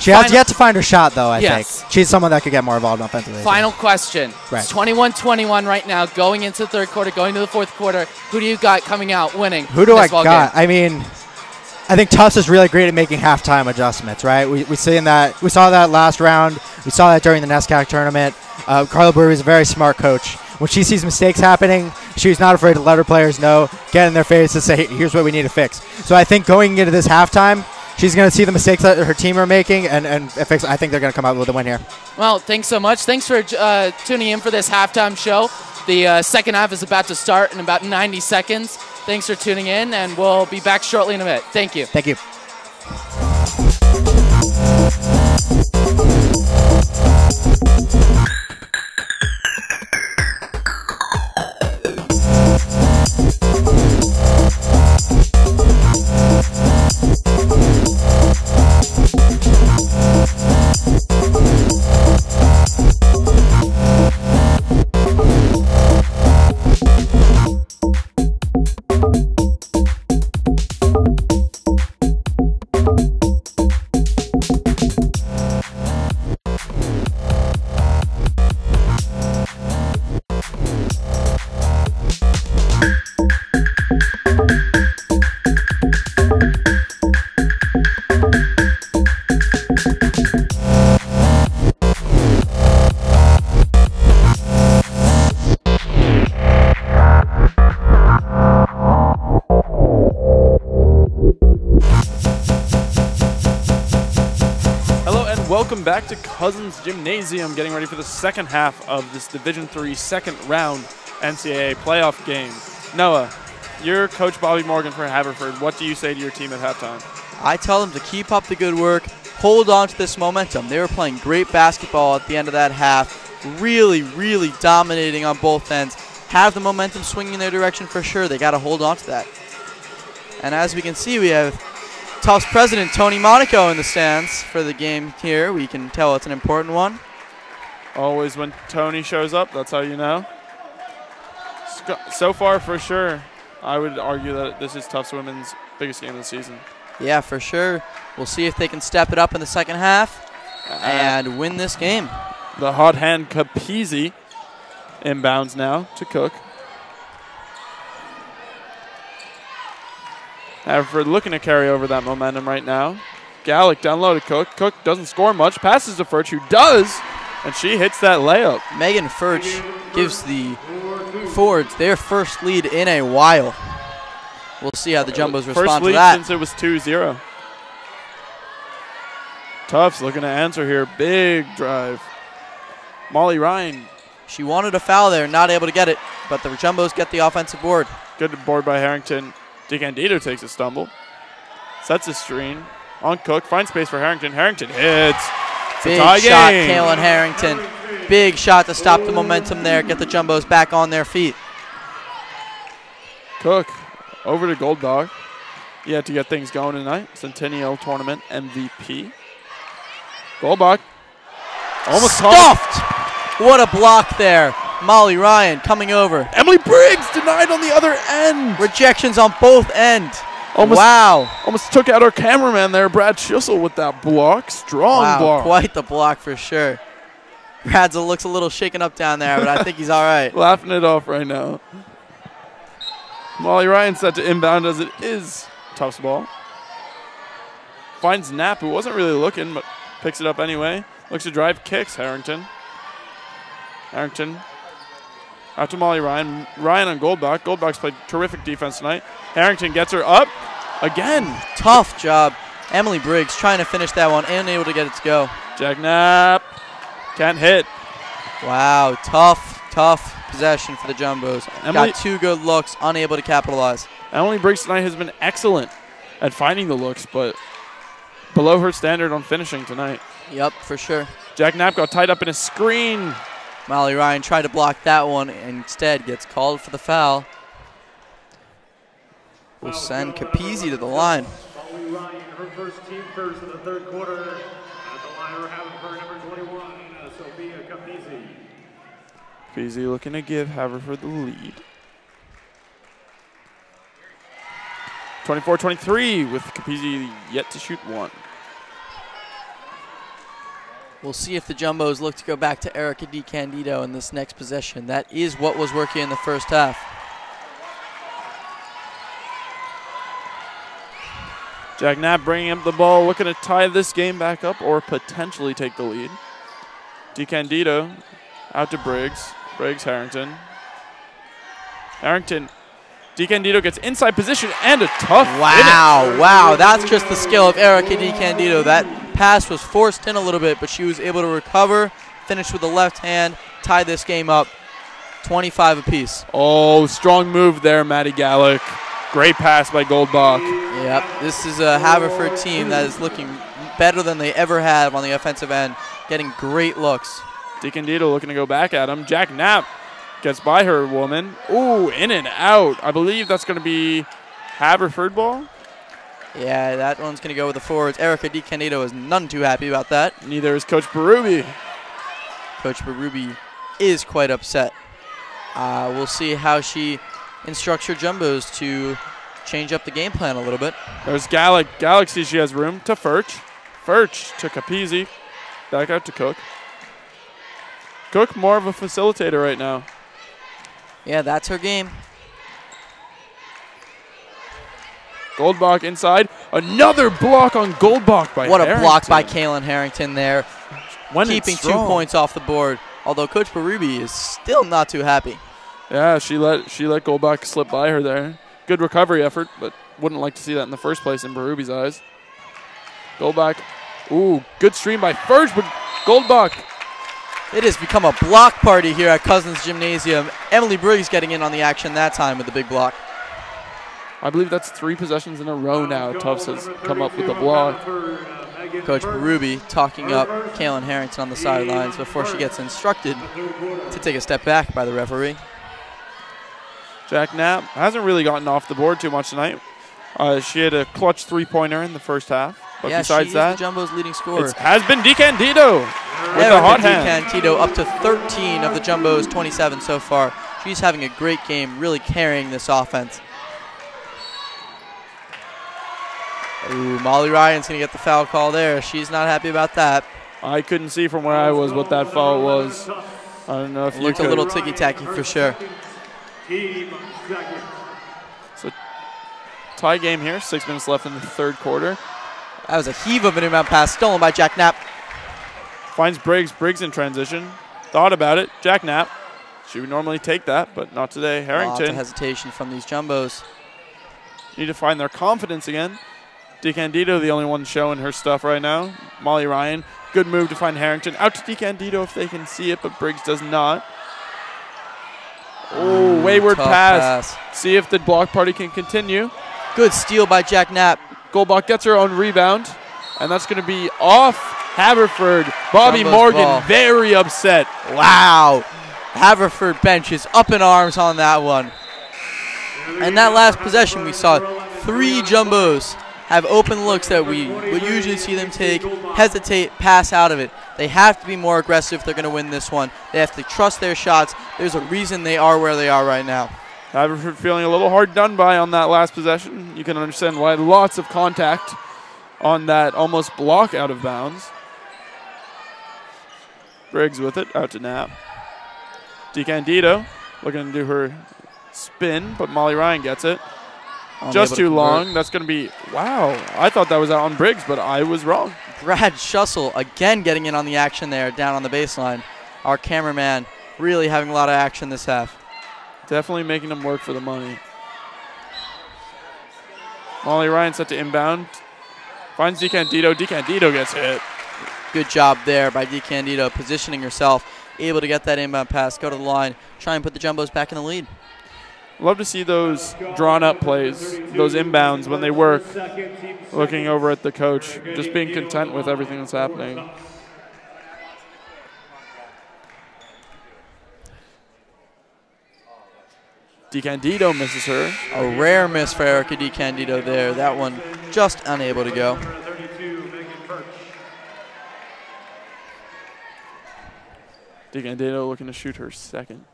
She has yet to find her shot, though, I think. She's someone that could get more involved offensively. Final question. Right. It's 21-21 right now, going into the third quarter, going to the fourth quarter. Who do you got coming out winning? Who do I got? I mean, I think Tufts is really great at making halftime adjustments, right? We saw that last round. We saw that during the NESCAC tournament. Carla Brewer is a very smart coach. when she sees mistakes happening, she's not afraid to let her players know, get in their face and say, hey, here's what we need to fix. So I think going into this halftime, she's going to see the mistakes that her team are making and fix. I think they're going to come out with a win here. Well, thanks so much. Thanks for tuning in for this halftime show. The second half is about to start in about 90 seconds. Thanks for tuning in, and we'll be back shortly in a minute. Thank you. Thank you. Welcome back to Cousins Gymnasium, getting ready for the second half of this Division III second round NCAA playoff game. Noah, you're Coach Bobby Morgan for Haverford. What do you say to your team at halftime? I tell them to keep up the good work, hold on to this momentum. They were playing great basketball at the end of that half, really, really dominating on both ends. Have the momentum swinging in their direction for sure. They got to hold on to that. And as we can see, we have Tufts president Tony Monaco in the stands for the game here. We can tell it's an important one. Always when Tony shows up, that's how you know. So far, for sure, I would argue that this is Tufts women's biggest game of the season. Yeah, for sure. We'll see if they can step it up in the second half and win this game. The hot hand Capizzi inbounds now to Cook. Haverford looking to carry over that momentum right now. Gallick down low to Cook. Cook doesn't score much. Passes to Furch, who does, and she hits that layup. Megan Furch gives the Fords their first lead in a while. We'll see how the Jumbos respond to that. First lead since it was 2-0. Tufts looking to answer here. Big drive. Molly Ryan. She wanted a foul there, not able to get it, but the Jumbos get the offensive board. Good board by Harrington. DeCandido takes a stumble. Sets a screen. On Cook. Finds space for Harrington. Harrington hits. Big shot, Kaylin Harrington. Big shot to stop the momentum there, get the Jumbos back on their feet. Cook over to Goldbach. Yeah, to get things going tonight. Centennial Tournament MVP. Goldbach. Almost stuffed. What a block there. Molly Ryan coming over. Emily Briggs denied on the other end. Rejections on both ends. Wow. Almost took out our cameraman there, Brad Schissel, with that block. Strong block. Quite the block for sure. Brad looks a little shaken up down there, but I think he's all right. Laughing it off right now. Molly Ryan set to inbound as it is. Tufts ball. Finds Knapp, who wasn't really looking, but picks it up anyway. Looks to drive, kicks Harrington. Harrington out to Molly Ryan. Ryan on Goldbach. Goldbach's played terrific defense tonight. Harrington gets her up again. Tough job. Emily Briggs trying to finish that one, unable to get it to go. Jack Knapp can't hit. Wow, tough possession for the Jumbos. Got two good looks, unable to capitalize. Emily Briggs tonight has been excellent at finding the looks, but below her standard on finishing tonight. Yep, for sure. Jack Knapp got tied up in a screen. Molly Ryan tried to block that one and instead gets called for the foul. We'll send Capizzi to the line. Molly Ryan, her first team first in the third quarter. At the line, we're having for number 21, Sophia Capizzi. Capizzi looking to give Haverford the lead. 24-23 with Capizzi yet to shoot one. We'll see if the Jumbos look to go back to Erica DeCandido in this next possession. That is what was working in the first half. Jack Knapp bringing up the ball, looking to tie this game back up or potentially take the lead. DeCandido out to Briggs. Briggs, Harrington. Harrington. DiCandido gets inside position and a tough Wow, that's just the skill of Erica DiCandido. That pass was forced in a little bit, but she was able to recover, finish with the left hand, tie this game up 25 apiece. Oh, strong move there, Maddie Gallick. Great pass by Goldbach. Yep, this is a Haverford team that is looking better than they ever have on the offensive end, getting great looks. DiCandido looking to go back at him. Jack Knapp gets by her woman. Ooh, in and out. I believe that's going to be Haverford ball. Yeah, that one's going to go with the forwards. Erica DiCandido is none too happy about that. Neither is Coach Berube. Coach Berube is quite upset. We'll see how she instructs her Jumbos to change up the game plan a little bit. There's Gallick. Gallick sees she has room to Furch. Furch to Capizzi. Back out to Cook. Cook more of a facilitator right now. Yeah, that's her game. Goldbach inside. Another block on Goldbach by What a Harrington. block by Kaylin Harrington there. When keeping 2 points off the board. Although Coach Berube is still not too happy. Yeah, she let Goldbach slip by her there. Good recovery effort, but wouldn't like to see that in the first place in Berube's eyes. Goldbach. Ooh, good stream by Furch, but Goldbach. It has become a block party here at Cousins Gymnasium. Emily Briggs getting in on the action that time with the big block. I believe that's 3 possessions in a row now. Tufts has come up with a block. Coach Berube talking up Kaylin Harrington on the sidelines before she gets instructed to take a step back by the referee. Jack Knapp hasn't really gotten off the board too much tonight. She had a clutch 3-pointer in the first half. But yeah, besides she's that, the Jumbo's leading scorer. it has been DiCandido with the hot hand. DiCandido up to 13 of the Jumbo's 27 so far. She's having a great game, really carrying this offense. Ooh, Molly Ryan's going to get the foul call there. She's not happy about that. I couldn't see from where I was what that foul was. I don't know if you looked could. a little ticky-tacky for sure. So tie game here, 6 minutes left in the third quarter. That was a heave of an inbound pass stolen by Jack Knapp. Finds Briggs. Briggs in transition. Thought about it. Jack Knapp. She would normally take that, but not today. Harrington. Lots of hesitation from these Jumbos. Need to find their confidence again. DiCandido, the only one showing her stuff right now. Molly Ryan. Good move to find Harrington. Out to DiCandido if they can see it, but Briggs does not. Oh, wayward pass. See if the block party can continue. Good steal by Jack Knapp. Goldbach gets her own rebound, and that's going to be off Haverford. Bobby Jumbo's Morgan ball. very upset. Wow. Haverford bench is up in arms on that one. And that last possession we saw 3 Jumbos have open looks that we would usually see them take, hesitate, pass out of it. They have to be more aggressive if they're going to win this one. They have to trust their shots. There's a reason they are where they are right now. Haverford feeling a little hard done by on that last possession. You can understand why. Lots of contact on that almost block out of bounds. Briggs with it, out to Knapp. DiCandido looking to do her spin, but Molly Ryan gets it. Just too long. That's going to be, wow. I thought that was out on Briggs, but I was wrong. Brad Schussel again getting in on the action there down on the baseline. Our cameraman really having a lot of action this half. Definitely making them work for the money. Molly Ryan set to inbound. Finds DiCandido. DiCandido gets hit. Good job there by DiCandido, positioning herself, able to get that inbound pass, go to the line, try and put the Jumbos back in the lead. Love to see those drawn-up plays, those inbounds when they work. Looking over at the coach, just being content with everything that's happening. DiCandido misses her. A rare miss for Erica DiCandido there. That one just unable to go. DiCandido looking to shoot her second.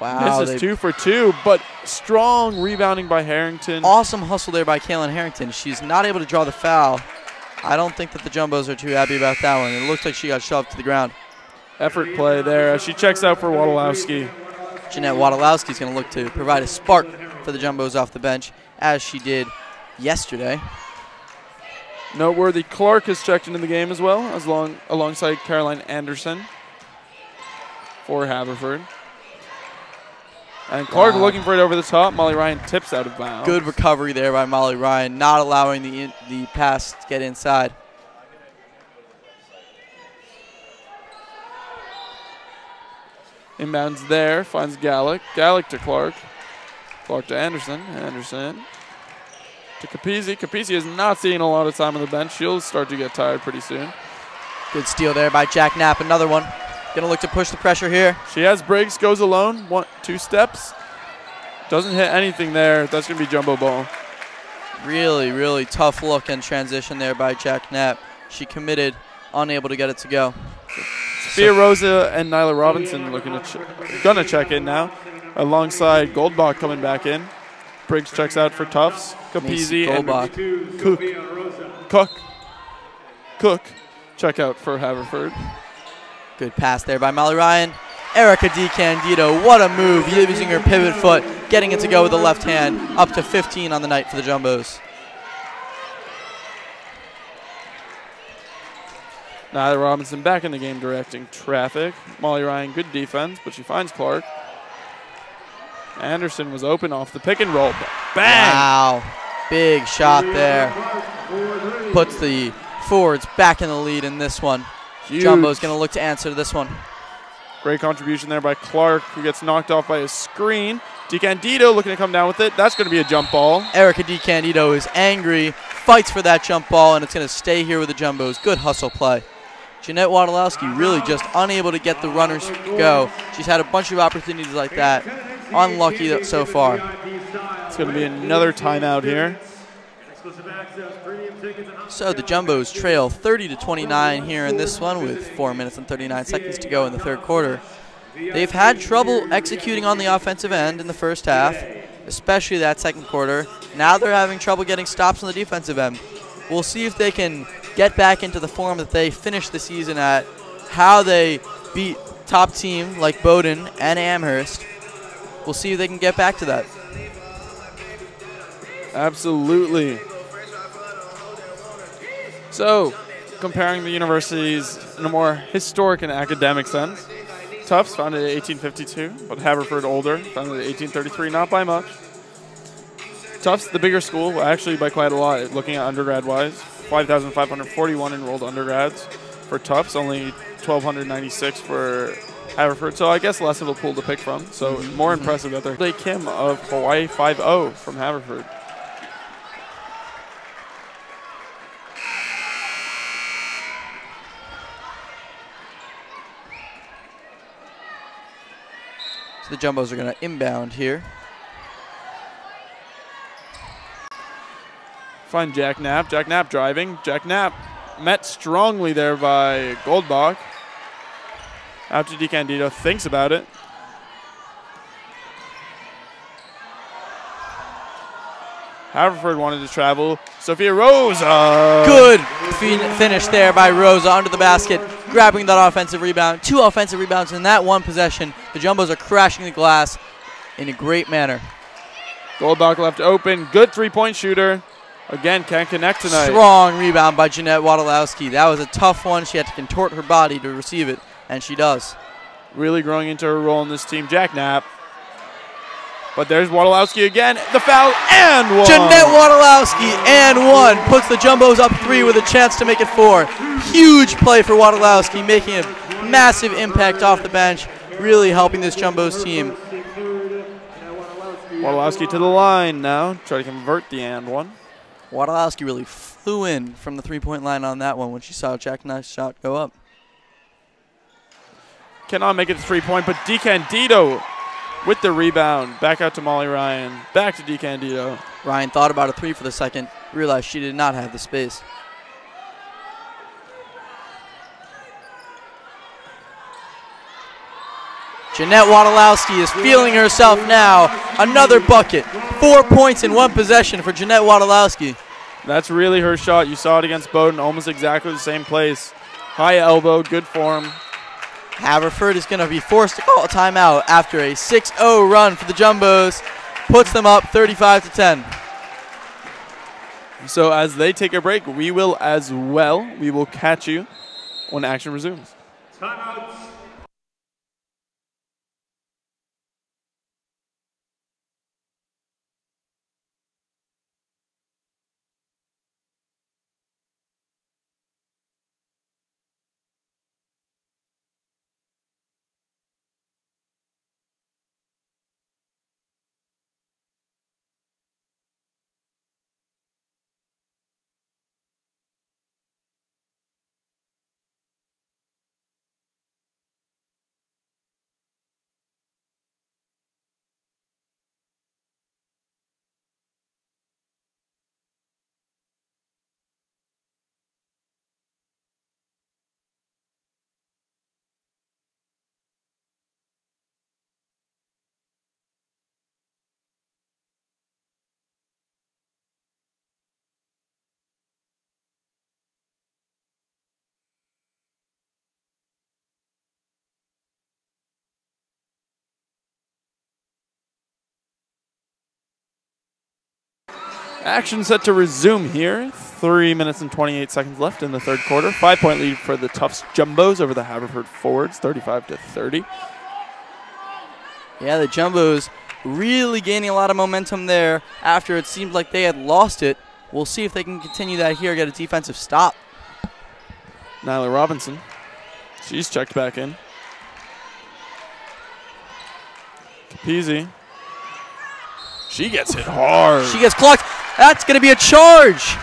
Wow. Misses 2 for 2, but strong rebounding by Harrington. Awesome hustle there by Kaylin Harrington. She's not able to draw the foul. I don't think that the Jumbos are too happy about that one. It looks like she got shoved to the ground. Effort play there as she checks out for Wadolowski. Jeanette Wadolowski's going to look to provide a spark for the Jumbos off the bench, as she did yesterday. Noteworthy, Clark has checked into the game as well, alongside Caroline Anderson. for Haverford. And Clark looking for it over the top. Molly Ryan tips out of bounds. Good recovery there by Molly Ryan, not allowing the pass to get inside. Inbounds there, finds Gallick. Gallick to Clark. Clark to Anderson. Anderson to Capizzi. Capizzi is not seeing a lot of time on the bench. She'll start to get tired pretty soon. Good steal there by Jack Knapp, another one. Gonna look to push the pressure here. She has Briggs, goes alone, 2 steps. Doesn't hit anything there. That's gonna be jumbo ball. Really, really tough look and transition there by Jack Knapp. She committed, unable to get it to go. Sophia Rosa and Nyla Robinson gonna check in now, alongside Goldbach coming back in. Briggs checks out for Tufts. Capizzi and Cook check out for Haverford. Good pass there by Molly Ryan. Erica DiCandido, what a move, using her pivot foot, getting it to go with the left hand, up to 15 on the night for the Jumbos. Nyla Robinson back in the game directing traffic. Molly Ryan, good defense, but she finds Clark. Anderson was open off the pick and roll. Bang! Wow, big shot there. Puts the forwards back in the lead in this one. Huge. Jumbo's going to look to answer this one. Great contribution there by Clark, who gets knocked off by a screen. DiCandido looking to come down with it. That's going to be a jump ball. Erica DiCandido is angry, fights for that jump ball, and it's going to stay here with the Jumbos. Good hustle play. Jeanette Wadolowski really just unable to get the runners to go. She's had a bunch of opportunities like that. Unlucky so far. It's going to be another timeout here. So the Jumbos trail 30-29 here in this one with 4 minutes and 39 seconds to go in the third quarter. They've had trouble executing on the offensive end in the first half, especially that second quarter. Now they're having trouble getting stops on the defensive end. We'll see if they can get back into the form that they finished the season at, how they beat top team like Bowdoin and Amherst. We'll see if they can get back to that. Absolutely. So, comparing the universities in a more historic and academic sense, Tufts founded in 1852, but Haverford older, founded in 1833, not by much. Tufts, the bigger school, well, actually by quite a lot, looking at undergrad-wise. 5,541 enrolled undergrads for Tufts, only 1,296 for Haverford, so I guess less of a pool to pick from. So more impressive that they're Kim of Hawaii 5-0 from Haverford. So the Jumbos are going to inbound here. Find Jack Knapp. Jack Knapp driving. Jack Knapp met strongly there by Goldbach. After DiCandido thinks about it. Haverford wanted to travel. Sophia Rosa. Good finish there by Rosa under the basket, grabbing that offensive rebound. 2 offensive rebounds in that one possession. The Jumbos are crashing the glass in a great manner. Goldbach left open. Good three-point shooter. Again, can't connect tonight. Strong rebound by Jeanette Wadolowski. That was a tough one. She had to contort her body to receive it, and she does. Really growing into her role in this team. Jack Knapp. But there's Wadolowski again. The foul and one. Jeanette Wadolowski and one. Puts the Jumbos up 3 with a chance to make it 4. Huge play for Wadolowski, making a massive impact off the bench, really helping this Jumbos team. Wadolowski to the line now. Try to convert the and one. Wadolowski really flew in from the three-point line on that one when she saw Jack Knapp's shot go up. Cannot make it the three-point, but DiCandido with the rebound. Back out to Molly Ryan. Back to DiCandido. Ryan thought about a 3 for the second, realized she did not have the space. Jeanette Wadolowski is feeling herself now. Another bucket. 4 points in one possession for Jeanette Wadolowski. That's really her shot. You saw it against Bowdoin, almost exactly the same place. High elbow, good form. Haverford is going to be forced to call a timeout after a 6-0 run for the Jumbos. Puts them up 35-10. So as they take a break, we will as well. We will catch you when action resumes. Timeout. Action set to resume here. 3 minutes and 28 seconds left in the third quarter. 5-point lead for the Tufts Jumbos over the Haverford Forwards, 35-30. Yeah, the Jumbos really gaining a lot of momentum there after it seemed like they had lost it. We'll see if they can continue that here, get a defensive stop. Nyla Robinson, she's checked back in. Capizzi, she gets hit hard. She gets clocked. That's going to be a charge.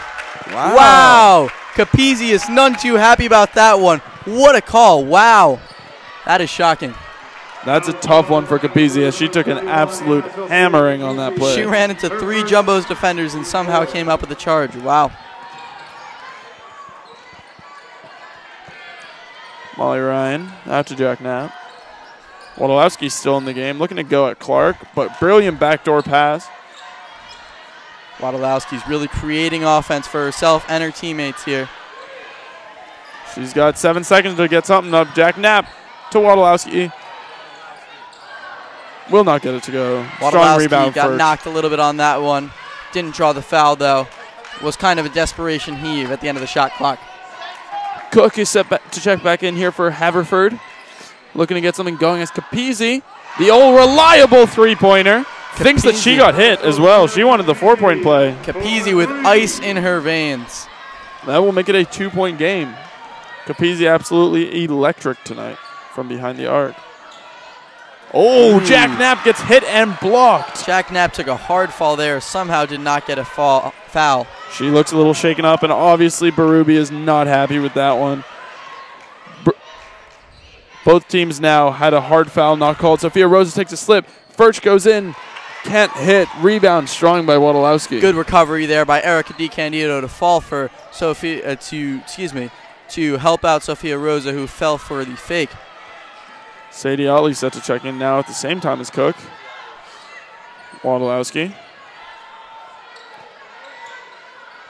Wow. Capizzi is none too happy about that one. What a call. Wow. That is shocking. That's a tough one for Capizzi as she took an absolute hammering on that play. She ran into 3 Jumbos defenders and somehow came up with a charge. Wow. Molly Ryan out to Jack Knapp. Wodolowski's still in the game, looking to go at Clark, but brilliant backdoor pass. Wodolowski's really creating offense for herself and her teammates here. She's got 7 seconds to get something up. Jack Knapp to Wodolowski. Will not get it to go. Strong rebound. Got knocked a little bit on that one. Didn't draw the foul, though. Was kind of a desperation heave at the end of the shot clock. Cook is set to check back in here for Haverford. Looking to get something going as Capizzi. The old reliable three-pointer. Thinks that she got hit as well. She wanted the 4-point play. Capizzi with ice in her veins. That will make it a 2-point game. Capizzi absolutely electric tonight from behind the arc. Oh, Jack Knapp gets hit and blocked. Jack Knapp took a hard fall there. Somehow did not get a foul. She looks a little shaken up, and obviously Berube is not happy with that one. Both teams now had a hard foul not called. Sophia Rosa takes a slip. Furch goes in. Can't hit. Rebound strong by Wodolowski. Good recovery there by Erica DiCandido to fall for Sophia to help out Sophia Rosa, who fell for the fake. Sadie Otley set to check in now at the same time as Cook. Wodolowski.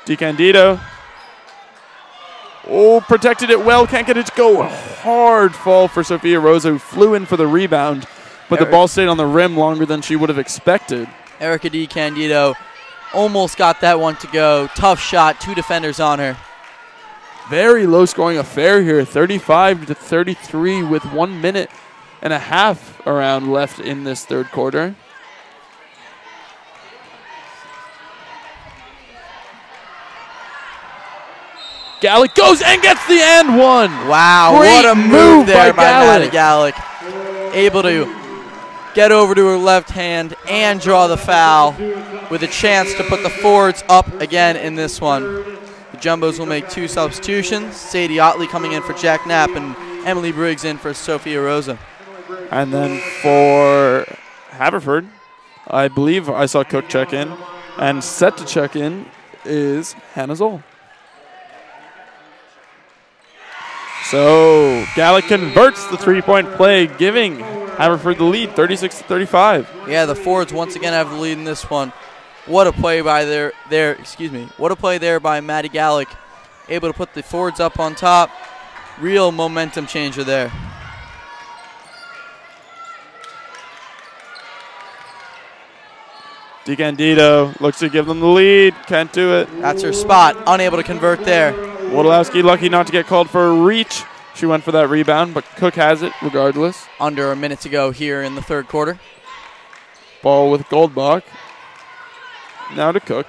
DiCandido. Oh, protected it well. Can't get it to go. Hard fall for Sophia Rosa, who flew in for the rebound, but the ball stayed on the rim longer than she would have expected. Erica DiCandido almost got that one to go. Tough shot. 2 defenders on her. Very low-scoring affair here. 35-33 with 1 minute and a half around left in this third quarter. Gallic goes and gets the and one. Wow, great what a move there by Maddie Gallic. Able to get over to her left hand and draw the foul with a chance to put the forwards up again in this one. The Jumbos will make 2 substitutions. Sadie Otley coming in for Jack Knapp and Emily Briggs in for Sophia Rosa. And then for Haverford, I believe I saw Cook check in. And set to check in is Hannah Zoll. So Gallic converts the 3-point play, giving Haverford the lead, 36-35. Yeah, the forwards once again have the lead in this one. What a play by What a play there by Maddie Gallic, able to put the forwards up on top. Real momentum changer there. DiCandido looks to give them the lead. Can't do it. That's her spot. Unable to convert there. Wodolowski lucky not to get called for a reach. She went for that rebound, but Cook has it regardless. Under a minute to go here in the third quarter. Ball with Goldbach. Now to Cook.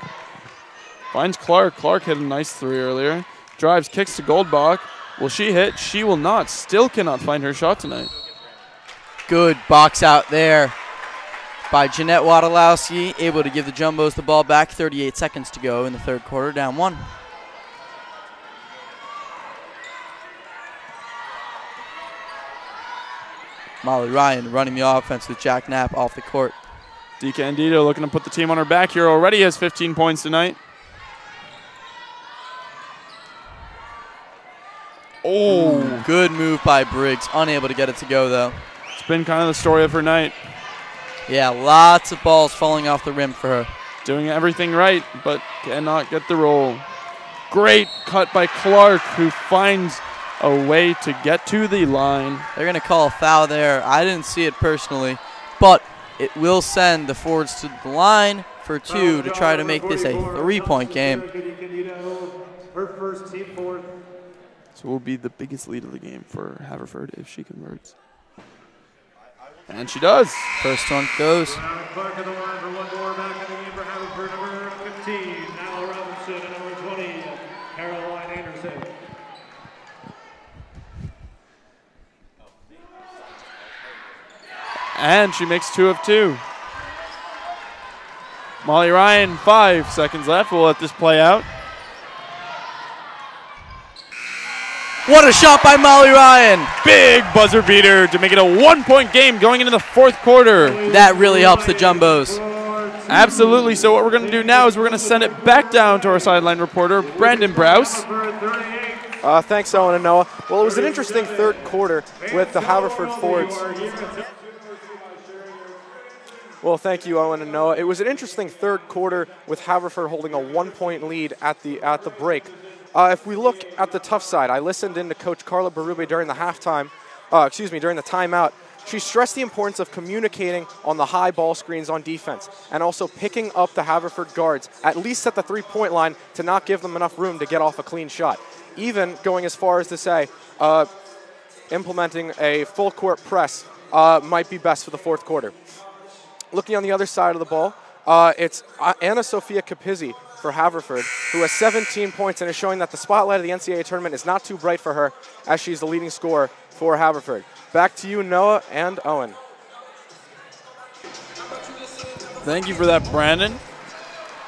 Finds Clark. Clark hit a nice 3 earlier. Drives, kicks to Goldbach. Will she hit? She will not. Still cannot find her shot tonight. Good box out there by Jeanette Wodolowski, able to give the Jumbos the ball back. 38 seconds to go in the third quarter, down 1. Molly Ryan running the offense with Jack Knapp off the court. DiCandido looking to put the team on her back here. Already has 15 points tonight. Oh, good move by Briggs. Unable to get it to go, though. It's been kind of the story of her night. Yeah, lots of balls falling off the rim for her. Doing everything right, but cannot get the roll. Great cut by Clark, who finds a way to get to the line. They're going to call a foul there. I didn't see it personally, but it will send the forwards to the line for 2 to try to make this a 3-point game. Her first team fourth. So will be the biggest lead of the game for Haverford if she converts. And she does. First one goes. Clark on the line for one more. Back in the game for Haverford, number 15, Nala Robinson, and number 20, Caroline Anderson. And she makes 2 of 2. Molly Ryan, 5 seconds left. We'll let this play out. What a shot by Molly Ryan. Big buzzer beater to make it a 1-point game going into the 4th quarter. That really helps the Jumbos. Absolutely. So what we're going to do now is we're going to send it back down to our sideline reporter, Brandon Browse. Thanks, Owen and Noah. Well, it was an interesting 3rd quarter with the Haverford Fords. Well, thank you, Owen and Noah. It was an interesting 3rd quarter with Haverford holding a 1-point lead at the break. If we look at the Tufts side, I listened in to Coach Carla Berube during the during the timeout. She stressed the importance of communicating on the high ball screens on defense and also picking up the Haverford guards, at least at the 3-point line, to not give them enough room to get off a clean shot. Even going as far as to say implementing a full court press might be best for the 4th quarter. Looking on the other side of the ball, it's Anna Sophia Capizzi for Haverford, who has 17 points and is showing that the spotlight of the NCAA tournament is not too bright for her, as she's the leading scorer for Haverford. Back to you, Noah and Owen. Thank you for that, Brandon.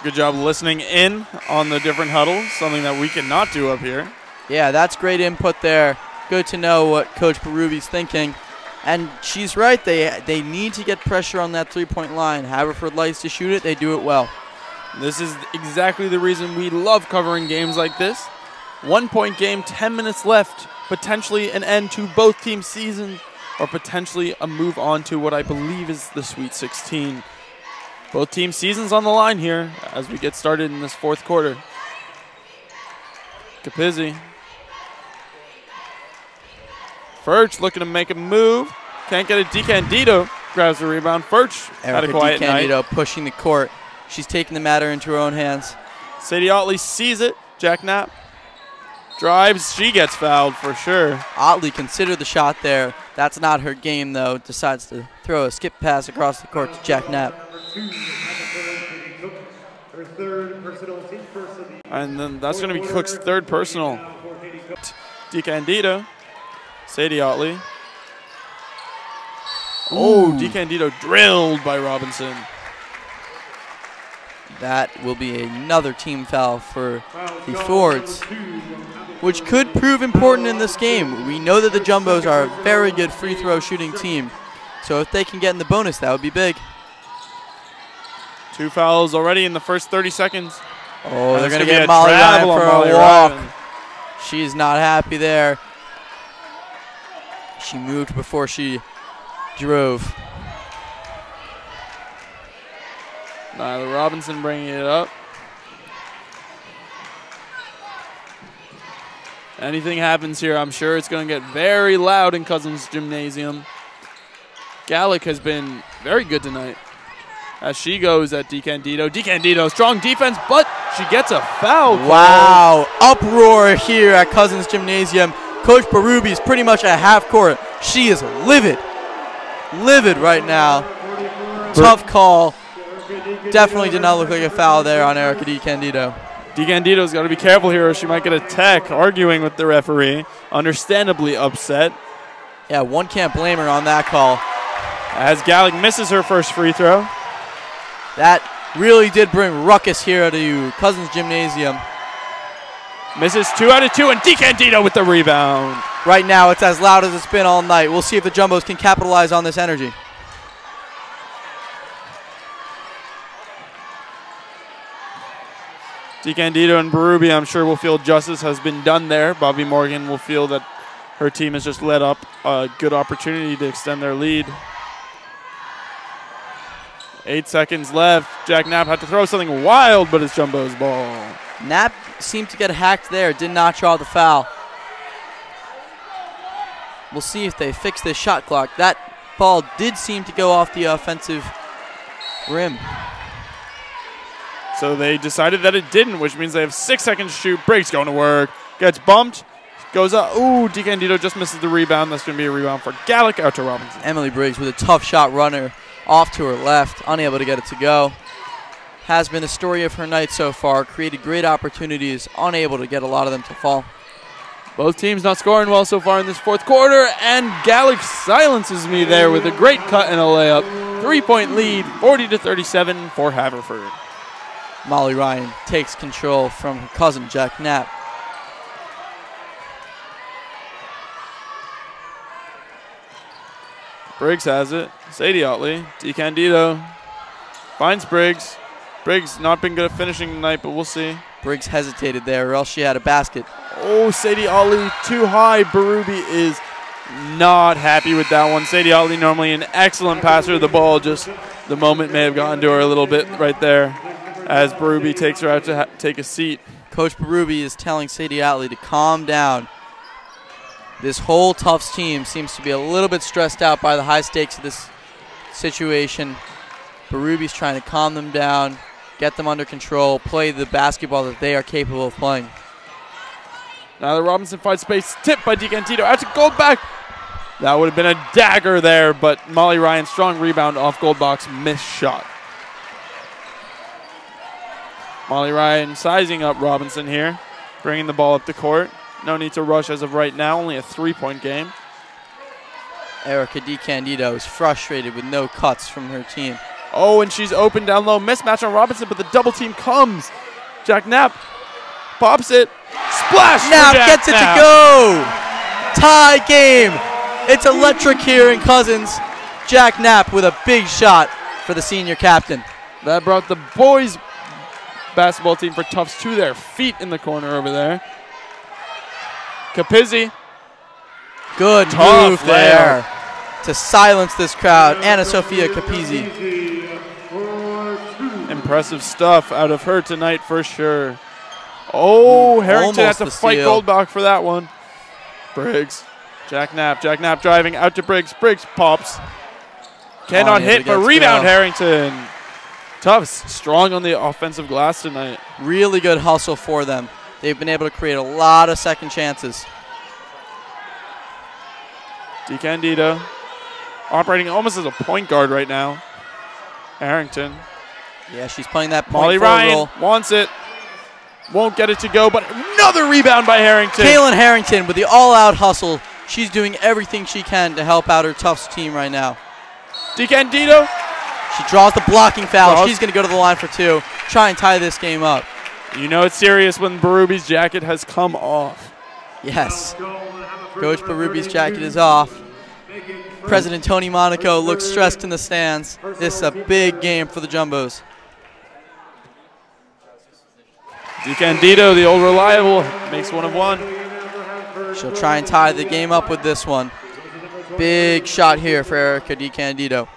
Good job listening in on the different huddles, something that we cannot do up here. Yeah, that's great input there. Good to know what Coach Berube's thinking. And she's right, they need to get pressure on that 3-point line. Haverford likes to shoot it, they do it well. This is exactly the reason we love covering games like this. 1-point game, 10 minutes left, potentially an end to both teams' seasons, or potentially a move on to what I believe is the Sweet 16. Both teams' seasons on the line here as we get started in this 4th quarter. Capizzi. Furch looking to make a move. Can't get it. DeCandido grabs the rebound. Furch had a quiet night. DeCandido pushing the court. She's taking the matter into her own hands. Sadie Otley sees it. Jack Knapp drives. She gets fouled for sure. Otley considered the shot there. That's not her game, though. Decides to throw a skip pass across the court to Jack Knapp. And then that's going to be Cook's 3rd personal. DeCandido. Sadie Otley. Oh, DeCandido drilled by Robinson. That will be another team foul for the Fords, which could prove important in this game. We know that the Jumbos are a very good free throw shooting team, so if they can get in the bonus, that would be big. 2 fouls already in the first 30 seconds. Oh, they're going to get Molly Ryan for a walk. She's not happy there. She moved before she drove. Nyla Robinson bringing it up. Anything happens here, I'm sure it's going to get very loud in Cousins Gymnasium. Gallic has been very good tonight as she goes at DeCandido. DeCandido, strong defense, but she gets a foul. Wow, uproar here at Cousins Gymnasium. Coach Berube's pretty much at half court. She is livid right now. Tough call. Definitely did not look like a foul there on Erica DeCandido. DeCandido's got to be careful here or she might get a tech, arguing with the referee. Understandably upset. Yeah, one can't blame her on that call. As Gallic misses her first free throw. That really did bring ruckus here to Cousins Gymnasium. Misses 2 out of 2, and DeCandido with the rebound. Right now, it's as loud as it's been all night. We'll see if the Jumbos can capitalize on this energy. DeCandido and Berube, I'm sure, will feel justice has been done there. Bobby Morgan will feel that her team has just let up a good opportunity to extend their lead. 8 seconds left. Jack Knapp had to throw something wild, but it's Jumbo's ball. Knapp seemed to get hacked there, did not draw the foul. We'll see if they fix this shot clock. That ball did seem to go off the offensive rim. So they decided that it didn't, which means they have 6 seconds to shoot. Briggs going to work. Gets bumped. Goes up. Ooh, DeCandido just misses the rebound. That's going to be a rebound for Gallic out to Robinson. Emily Briggs with a tough shot runner off to her left, unable to get it to go. Has been the story of her night so far. Created great opportunities, unable to get a lot of them to fall. Both teams not scoring well so far in this fourth quarter, and Gallic silences me there with a great cut and a layup. 3-point lead, 40-37 for Haverford. Molly Ryan takes control from her cousin, Jack Knapp. Briggs has it. Sadie Otley. DeCandido finds Briggs. Briggs not been good at finishing tonight, but we'll see. Briggs hesitated there, or else she had a basket. Oh, Sadie Otley too high. Berube is not happy with that one. Sadie Otley normally an excellent passer of the ball. Just the moment may have gotten to her a little bit right there as Berube takes her out to take a seat. Coach Berube is telling Sadie Otley to calm down. This whole Tufts team seems to be a little bit stressed out by the high stakes of this situation. Berube's trying to calm them down, get them under control, play the basketball that they are capable of playing. Now the Robinson finds space, tipped by DeCandido out to Goldbach. That would have been a dagger there, but Molly Ryan, strong rebound off Goldbach's missed shot. Molly Ryan sizing up Robinson here, bringing the ball up the court. No need to rush as of right now, only a 3-point game. Erica DeCandido is frustrated with no cuts from her team. Oh, and she's open down low. Mismatch on Robinson, but the double team comes. Jack Knapp pops it. Splash! Knapp gets it to go! Tie game! It's electric here in Cousins. Jack Knapp with a big shot for the senior captain. That brought the boys basketball team for Tufts to their feet in the corner over there. Capizzi. Good move there to silence this crowd. Anna Sophia Capizzi. Impressive stuff out of her tonight for sure. Oh, Harrington has to fight Goldbach for that one. Briggs. Jack Knapp driving out to Briggs. Briggs pops. Cannot hit, but rebound Harrington. Tufts strong on the offensive glass tonight. Really good hustle for them. They've been able to create a lot of second chances. DeCandido operating almost as a point guard right now. Harrington. Yeah, she's playing that point Molly Ryan role. Wants it. Won't get it to go, but another rebound by Harrington. Kaylin Harrington with the all-out hustle. She's doing everything she can to help out her Tufts team right now. DeCandido. She draws the blocking foul. She's going to go to the line for two. Try and tie this game up. You know it's serious when Berube's jacket has come off. Yes. Coach Berube's jacket is off. President Tony Monaco looks stressed in the stands. This is a big game for the Jumbos. DeCandido, the old reliable, makes one of one. She'll try and tie the game up with this one. Big shot here for Erica DeCandido.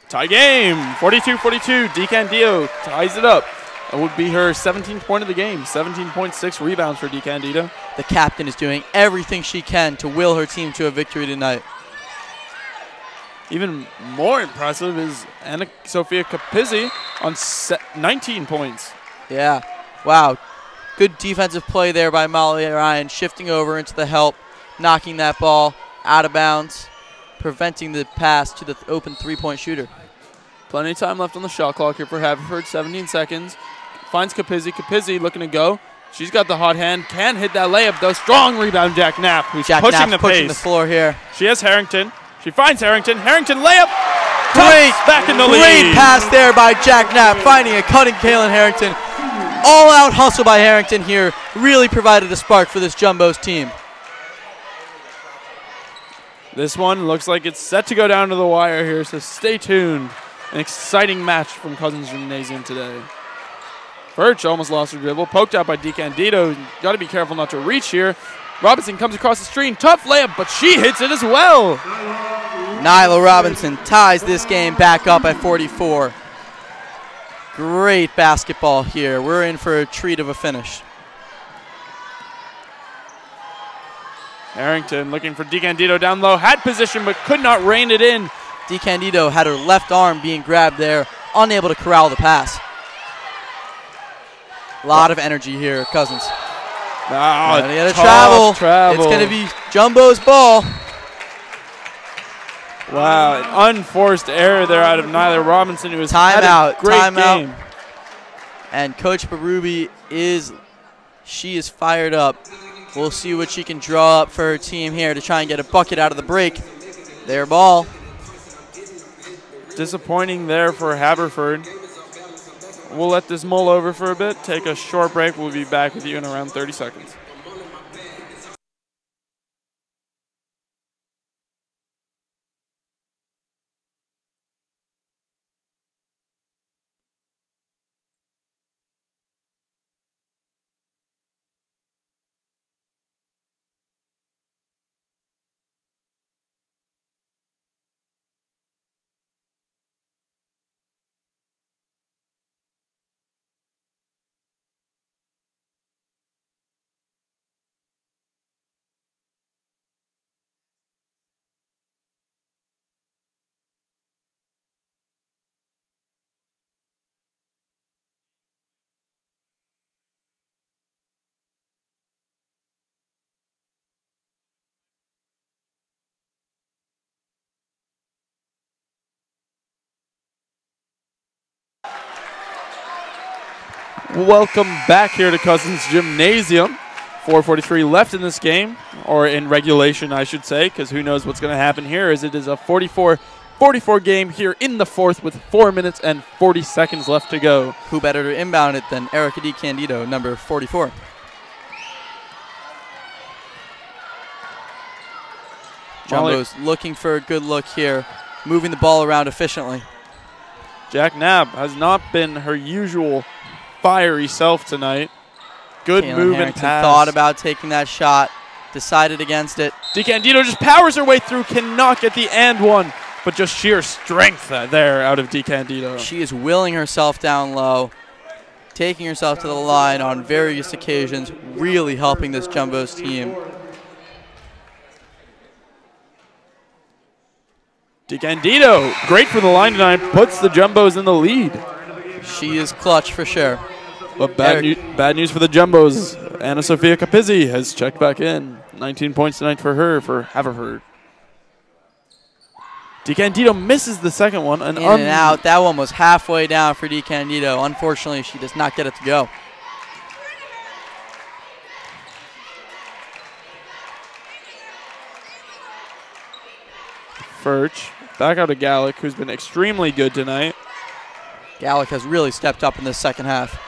Tie game, 42-42. DeCandido ties it up. That would be her 17th point of the game. 17.6 rebounds for DeCandido. The captain is doing everything she can to will her team to a victory tonight. Even more impressive is Anna Sophia Capizzi on 19 points. Yeah, wow. Good defensive play there by Molly Ryan, shifting over into the help, knocking that ball out of bounds, preventing the pass to the open three-point shooter. Plenty of time left on the shot clock here for Haverford, 17 seconds. Finds Capizzi. Capizzi looking to go. She's got the hot hand. Can't hit that layup, though. Strong rebound, Jack Knapp, who's pushing the floor here. She has Harrington. She finds Harrington. Harrington layup. Great, back in the lead. Great pass there by Jack Knapp, finding a cutting Kaylin Harrington. All-out hustle by Harrington here really provided a spark for this Jumbos team. This one looks like it's set to go down to the wire here, so stay tuned. An exciting match from Cousins Gymnasium today. Birch almost lost her dribble, poked out by DeCandido. Got to be careful not to reach here. Robinson comes across the screen, tough layup, but she hits it as well. Nyla Robinson ties this game back up at 44. Great basketball here. We're in for a treat of a finish. Harrington looking for DeCandido down low, had position but could not rein it in. DeCandido had her left arm being grabbed there, unable to corral the pass. A lot of energy here, Cousins. Oh, They got to travel. It's going to be Jumbo's ball. Wow, an unforced error there out of Nyla Robinson, who has had a great game. And Coach Berube is fired up. We'll see what she can draw up for her team here to try and get a bucket out of the break. Their ball. Disappointing there for Haverford. We'll let this mull over for a bit, take a short break. We'll be back with you in around 30 seconds. Welcome back here to Cousins Gymnasium. 4:43 left in this game, or in regulation, I should say, because who knows what's going to happen here, as it is a 44-44 game here in the fourth with 4 minutes and 40 seconds left to go. Who better to inbound it than Erica DeCandido, number 44. Jumbo's looking for a good look here, moving the ball around efficiently. Jack Knapp has not been her usual fiery self tonight. Good move and pass. Thought about taking that shot, decided against it. DeCandido just powers her way through, cannot get the and one, but just sheer strength there out of DeCandido. She is willing herself down low, taking herself to the line on various occasions, really helping this Jumbo's team. DeCandido, great for the line tonight, puts the Jumbos in the lead. She is clutch for sure. But bad news for the Jumbos. Anna Sophia Capizzi has checked back in. 19 points tonight for her for Haverford. DeCandido misses the second one. In and out. That one was halfway down for DeCandido. Unfortunately, she does not get it to go. Furch back out to Gallick, who's been extremely good tonight. Gallick has really stepped up in the second half.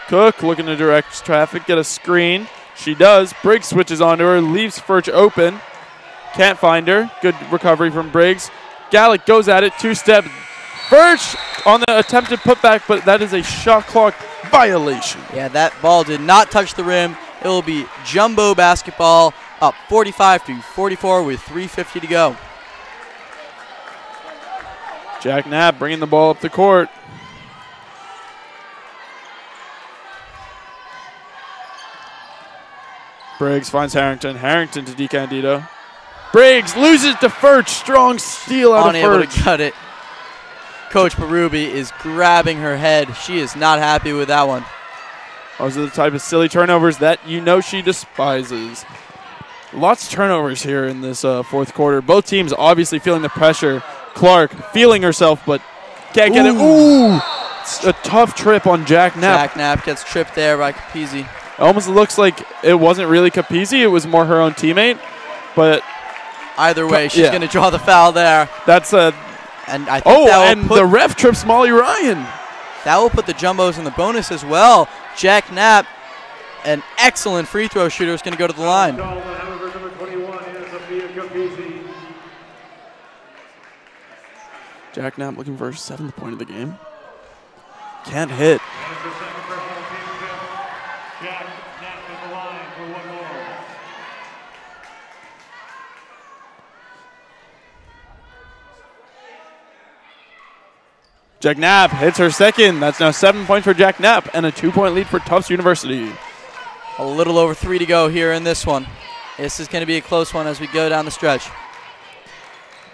Cook looking to direct traffic, get a screen. She does. Briggs switches onto her, leaves Furch open. Can't find her. Good recovery from Briggs. Gallick goes at it, two-step. Furch on the attempted putback, but that is a shot clock violation. Yeah, that ball did not touch the rim. It will be Jumbo basketball up 45-44 with 3:50 to go. Jack Knapp bringing the ball up the court. Briggs finds Harrington. Harrington to DeCandido. Briggs loses to Furch. Strong steal out of Furch. Unable to cut it. Coach Berube is grabbing her head. She is not happy with that one. Those are the type of silly turnovers that you know she despises. Lots of turnovers here in this fourth quarter. Both teams obviously feeling the pressure. Clark feeling herself, but can't get it. Ooh! It's a tough trip on Jack Knapp. Jack Knapp gets tripped there by Capizzi. It almost looks like it wasn't really Capizzi. It was more her own teammate. But either way, she's going to draw the foul there. That's a... And I think and the ref trips Molly Ryan. That will put the Jumbos in the bonus as well. Jack Knapp, an excellent free throw shooter, is going to go to the line. Jack Knapp looking for her 7th point of the game. Can't hit. Jack Knapp hits her second. That's now 7 points for Jack Knapp and a 2-point lead for Tufts University. A little over 3 to go here in this one. This is going to be a close one as we go down the stretch.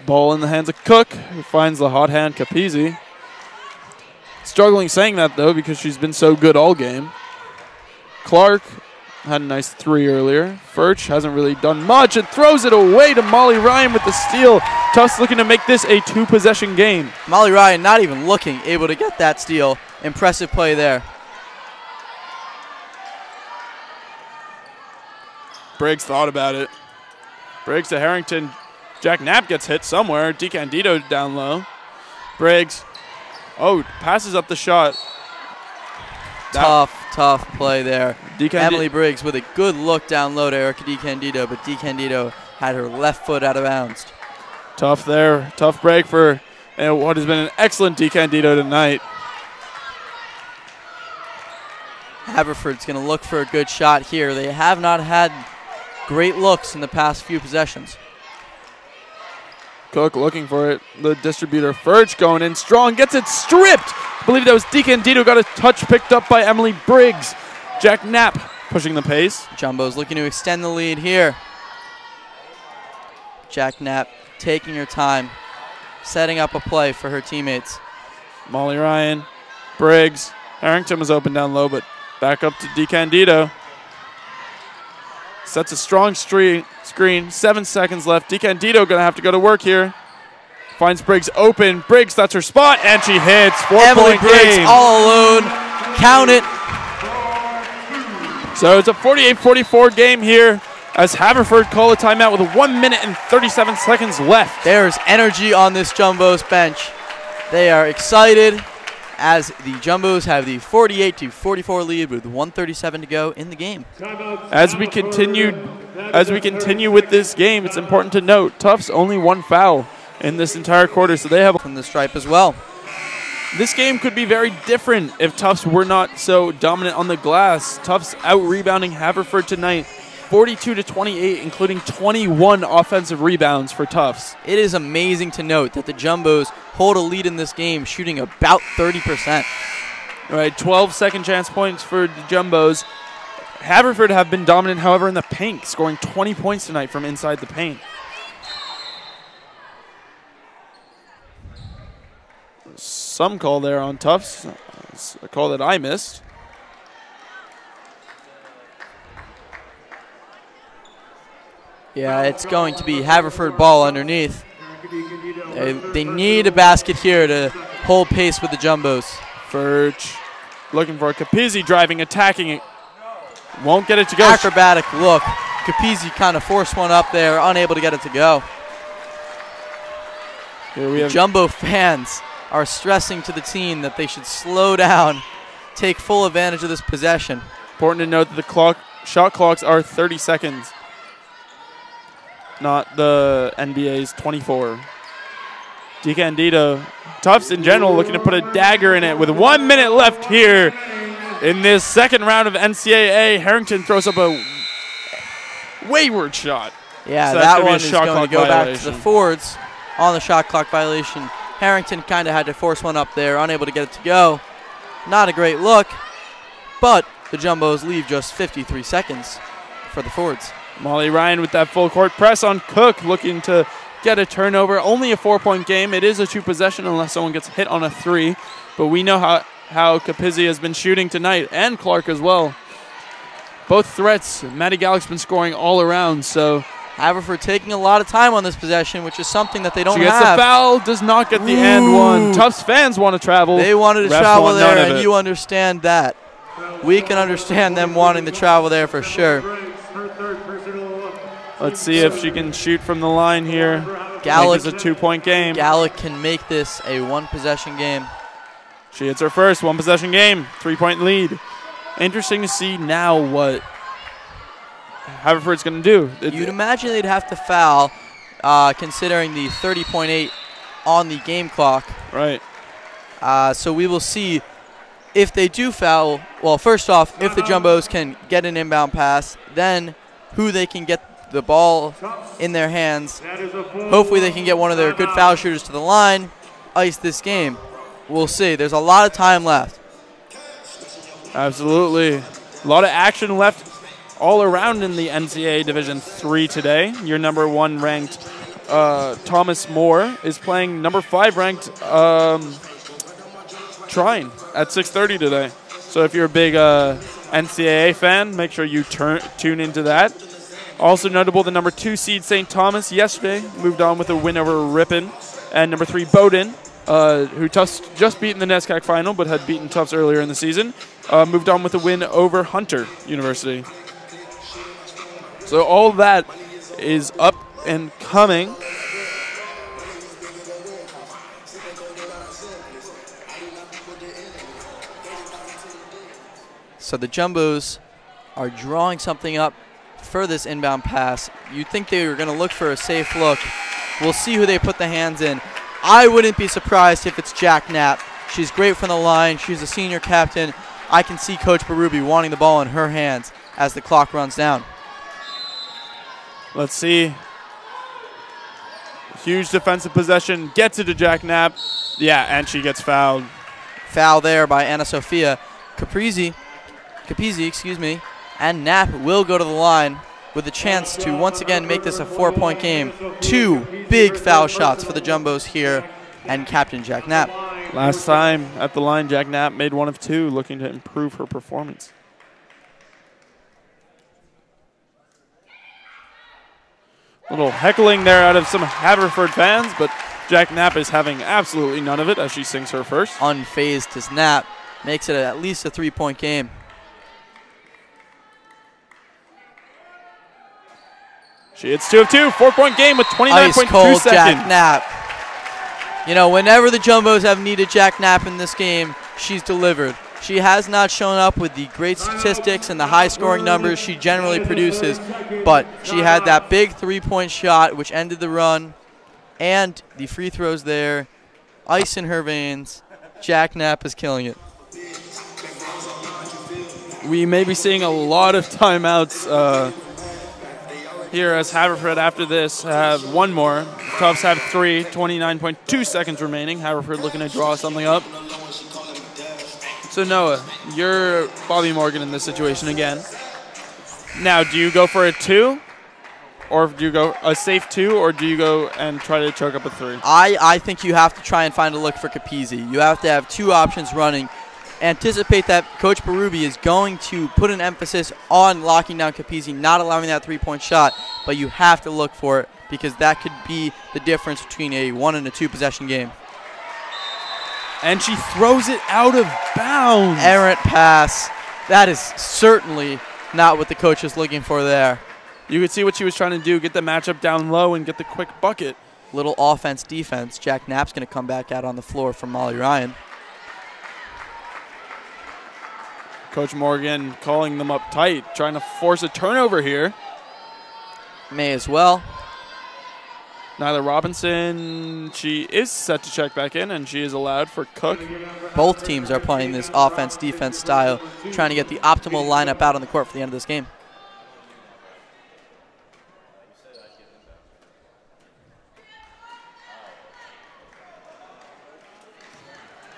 Ball in the hands of Cook, who finds the hot hand Capizzi. Struggling saying that, though, because she's been so good all game. Clark had a nice 3 earlier. Furch hasn't really done much and throws it away to Molly Ryan with the steal. Tufts looking to make this a 2-possession game. Molly Ryan not even looking, able to get that steal. Impressive play there. Briggs thought about it. Briggs to Harrington. Jack Knapp gets hit somewhere. DeCandido down low. Briggs. Oh, passes up the shot. Tough play there. Emily Briggs with a good look down low to Erica DeCandido, but DeCandido had her left foot out of bounds. Tough there. Tough break for what has been an excellent DeCandido tonight. Haverford's going to look for a good shot here. They have not had great looks in the past few possessions. Cook looking for it. The distributor, Furch, going in strong. Gets it stripped. I believe that was DeCandido. Got a touch picked up by Emily Briggs. Jack Knapp pushing the pace. Jumbo's looking to extend the lead here. Jack Knapp taking her time, setting up a play for her teammates. Molly Ryan, Briggs. Harrington was open down low, but back up to DeCandido. Sets a strong screen. 7 seconds left. DeCandido going to have to go to work here. Finds Briggs open. Briggs, that's her spot, and she hits. 4-point Briggs game. all alone. Count it. So it's a 48-44 game here as Haverford call a timeout with 1 minute and 37 seconds left. There's energy on this Jumbo's bench. They are excited as the Jumbos have the 48-44 lead with 1:37 to go in the game. As we continue with this game, it's important to note Tufts only 1 foul in this entire quarter, so they have from the stripe as well. This game could be very different if Tufts were not so dominant on the glass. Tufts out-rebounding Haverford tonight, 42-28, including 21 offensive rebounds for Tufts. It is amazing to note that the Jumbos hold a lead in this game, shooting about 30%. All right, 12 second chance points for the Jumbos. Haverford have been dominant, however, in the paint, scoring 20 points tonight from inside the paint. Some call there on Tufts. It's a call that I missed. Yeah, it's going to be Haverford ball underneath. They need a basket here to hold pace with the Jumbos. Furch looking for Capizzi, driving, attacking it. Won't get it to go. Acrobatic look. Capizzi kind of forced one up there, unable to get it to go. Here we have Jumbo fans are stressing to the team that they should slow down, take full advantage of this possession. Important to note that the shot clocks are 30 seconds, not the NBA's 24. DeCandido, Tufts in general looking to put a dagger in it with 1 minute left here in this second round of NCAA. Harrington throws up a wayward shot. Yeah, so that one is going to go back to the Fords on the shot clock violation. Harrington kind of had to force one up there, unable to get it to go. Not a great look, but the Jumbos leave just 53 seconds for the Fords. Molly Ryan with that full court press on Cook, looking to get a turnover. Only a 4-point game. It is a 2-possession unless someone gets hit on a 3. But we know how Capizzi has been shooting tonight, and Clark as well. Both threats, Maddie Gallick's been scoring all around, so Haverford taking a lot of time on this possession, which is something that they don't have. She gets the foul, does not get the and one. Tufts fans want to travel. They wanted to Refs travel there, and you understand that. We can understand them wanting to travel there for sure. Let's see if she can shoot from the line here. Gallick is a 2-point game. Gallick can make this a 1-possession game. She hits her first 1-possession game, 3-point lead. Interesting to see now what Haverford's going to do. You'd imagine they'd have to foul, considering the 30.8 on the game clock. Right. So we will see if they do foul. Well, first off, if the Jumbos can get an inbound pass, then who they can get the ball in their hands. Hopefully they can get one of their good foul shooters to the line, ice this game. We'll see. There's a lot of time left. Absolutely. A lot of action left all around in the NCAA Division III today. Your number 1 ranked Thomas Moore is playing number 5 ranked Trine at 6:30 today. So if you're a big NCAA fan, make sure you tune into that. Also notable, the number 2 seed St. Thomas yesterday moved on with a win over Ripon. And number 3 Bowdoin, who Tufts just beat in the NESCAC final but had beaten Tufts earlier in the season, moved on with a win over Hunter University. So all that is up and coming. So the Jumbos are drawing something up for this inbound pass. You'd think they were going to look for a safe look. We'll see who they put the hands in. I wouldn't be surprised if it's Jack Knapp. She's great from the line. She's a senior captain. I can see Coach Berube wanting the ball in her hands as the clock runs down. Let's see. Huge defensive possession. Gets it to Jack Knapp. Yeah, and she gets fouled. Foul there by Anna Sophia. Capizzi, and Knapp will go to the line with a chance to once again make this a 4-point game. 2 big foul shots for the Jumbos here and Captain Jack Knapp. Last time at the line, Jack Knapp made 1 of 2, looking to improve her performance. A little heckling there out of some Haverford fans, but Jack Knapp is having absolutely none of it as she sings her first. Unfazed as Knapp makes it at least a 3-point game. She hits 2 of 2, 4-point game with 29.2 Ice cold seconds. Jack Knapp. You know, whenever the Jumbos have needed Jack Knapp in this game, she's delivered. She has not shown up with the great statistics and the high-scoring numbers she generally produces, but she had that big 3-point shot which ended the run, and the free throws there. Ice in her veins. Jack Knapp is killing it. We may be seeing a lot of timeouts here as Haverford after this have 1 more. Tufts have 3, 29.2 seconds remaining. Haverford looking to draw something up. So Noah, you're Bobby Morgan in this situation again. Now, do you go for a 2? Or do you go a safe 2, or do you go and try to choke up a 3? I think you have to try and find a look for Capizzi. You have to have 2 options running. Anticipate that Coach Berube is going to put an emphasis on locking down Capizzi, not allowing that 3-point shot, but you have to look for it because that could be the difference between a 1 and a 2 possession game. And she throws it out of bounds. Errant pass. That is certainly not what the coach is looking for there. You could see what she was trying to do, get the matchup down low and get the quick bucket. Little offense, defense. Jack Knapp's going to come back out on the floor for Molly Ryan. Coach Morgan calling them up tight, trying to force a turnover here. May as well. Nyla Robinson, she is set to check back in, and she is allowed for Cook. Both teams are playing this offense-defense style, trying to get the optimal lineup out on the court for the end of this game.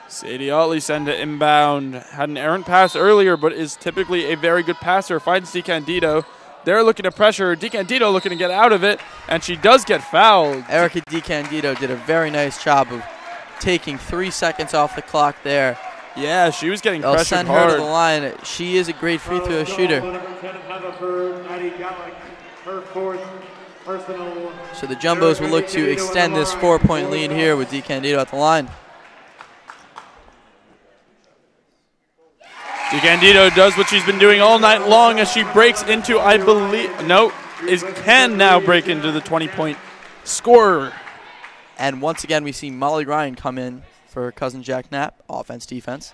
Sadie Otley sent it inbound. Had an errant pass earlier, but is typically a very good passer. Finds DiCandido. They're looking to pressure. DiCandido looking to get out of it, and she does get fouled. Erica DiCandido did a very nice job of taking 3 seconds off the clock there. Yeah, she was getting pressured send hard. her to the line. She is a great free throw shooter. So the Jumbos will look to extend this 4-point lead here with DiCandido at the line. DiCandido does what she's been doing all night long as she breaks into, I believe, can now break into the 20-point scorer. And once again, we see Molly Ryan come in for cousin Jack Knapp, offense, defense.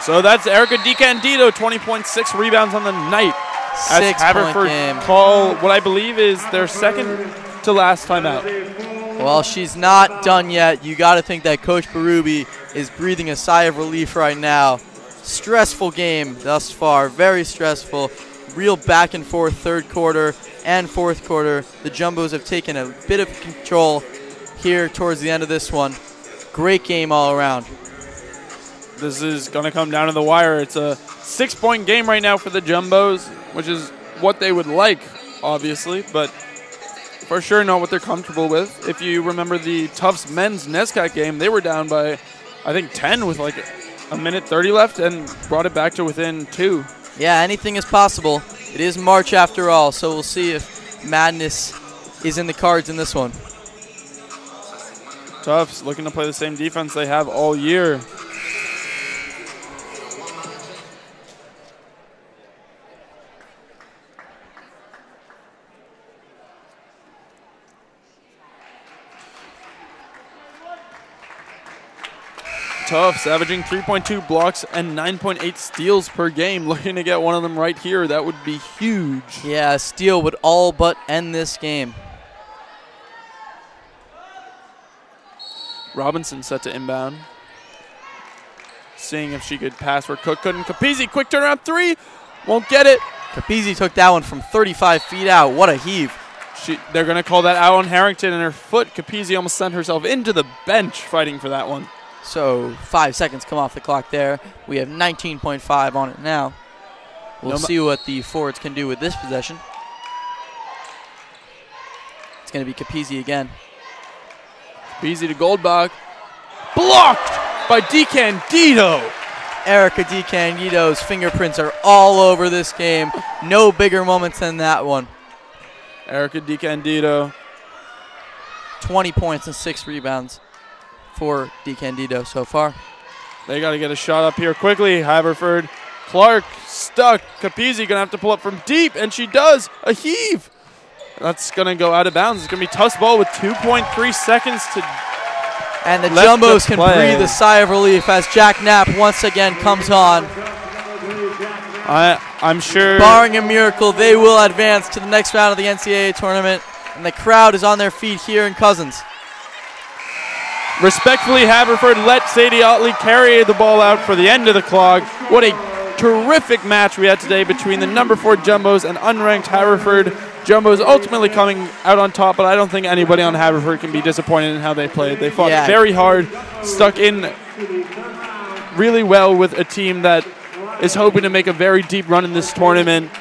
So that's Erica DiCandido, 20.6 rebounds on the night. As 6-point Haverford game. call what I believe is their second to last timeout. Well, she's not done yet. You got to think that Coach Berube is breathing a sigh of relief right now. Stressful game thus far, very stressful. Real back and forth 3rd quarter and 4th quarter. The Jumbos have taken a bit of control here towards the end of this one. Great game all around. This is going to come down to the wire. It's a 6-point game right now for the Jumbos, which is what they would like, obviously. But for sure not what they're comfortable with. If you remember the Tufts men's NESCAC game, they were down by, I think, 10 with like a minute 30 left and brought it back to within 2. Yeah, anything is possible. It is March after all, so we'll see if madness is in the cards in this one. Tufts looking to play the same defense they have all year. Tufts averaging 3.2 blocks and 9.8 steals per game. Looking to get one of them right here. That would be huge. Yeah, a steal would all but end this game. Robinson set to inbound. Seeing if she could pass where Cook couldn't. Capizzi, quick turnaround 3. Won't get it. Capizzi took that one from 35 feet out. What a heave. They're going to call that out on Harrington and her foot. Capizzi almost sent herself into the bench fighting for that one. So 5 seconds come off the clock there. We have 19.5 on it now. We'll see what the forwards can do with this possession. It's going to be Capizzi again. Capizzi to Goldbach. Blocked by DiCandido. Erica DiCandido's fingerprints are all over this game. No bigger moments than that one. Erica DiCandido. 20 points and 6 rebounds for DiCandido so far. They got to get a shot up here quickly. Haverford. Clark stuck. Capizzi going to have to pull up from deep, and she does. A heave. That's going to go out of bounds. It's going to be Tufts ball with 2.3 seconds to And the Jumbos can breathe a sigh of relief as Jack Knapp once again comes on. I'm sure, barring a miracle, they will advance to the next round of the NCAA tournament, and the crowd is on their feet here in Cousins. Respectfully, Haverford let Sadie Otley carry the ball out for the end of the clock. What a terrific match we had today between the number 4 Jumbos and unranked Haverford. Jumbos ultimately coming out on top, but I don't think anybody on Haverford can be disappointed in how they played. They fought very hard, stuck in really well with a team that is hoping to make a very deep run in this tournament.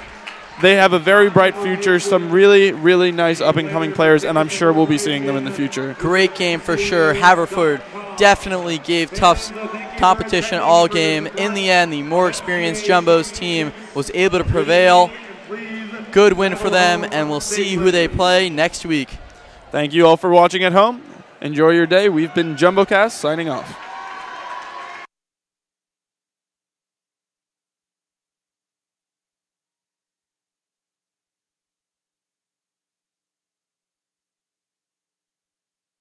They have a very bright future, some really, really nice up-and-coming players, and I'm sure we'll be seeing them in the future. Great game for sure. Haverford definitely gave Tufts competition all game. In the end, the more experienced Jumbos team was able to prevail. Good win for them, and we'll see who they play next week. Thank you all for watching at home. Enjoy your day. We've been JumboCast signing off.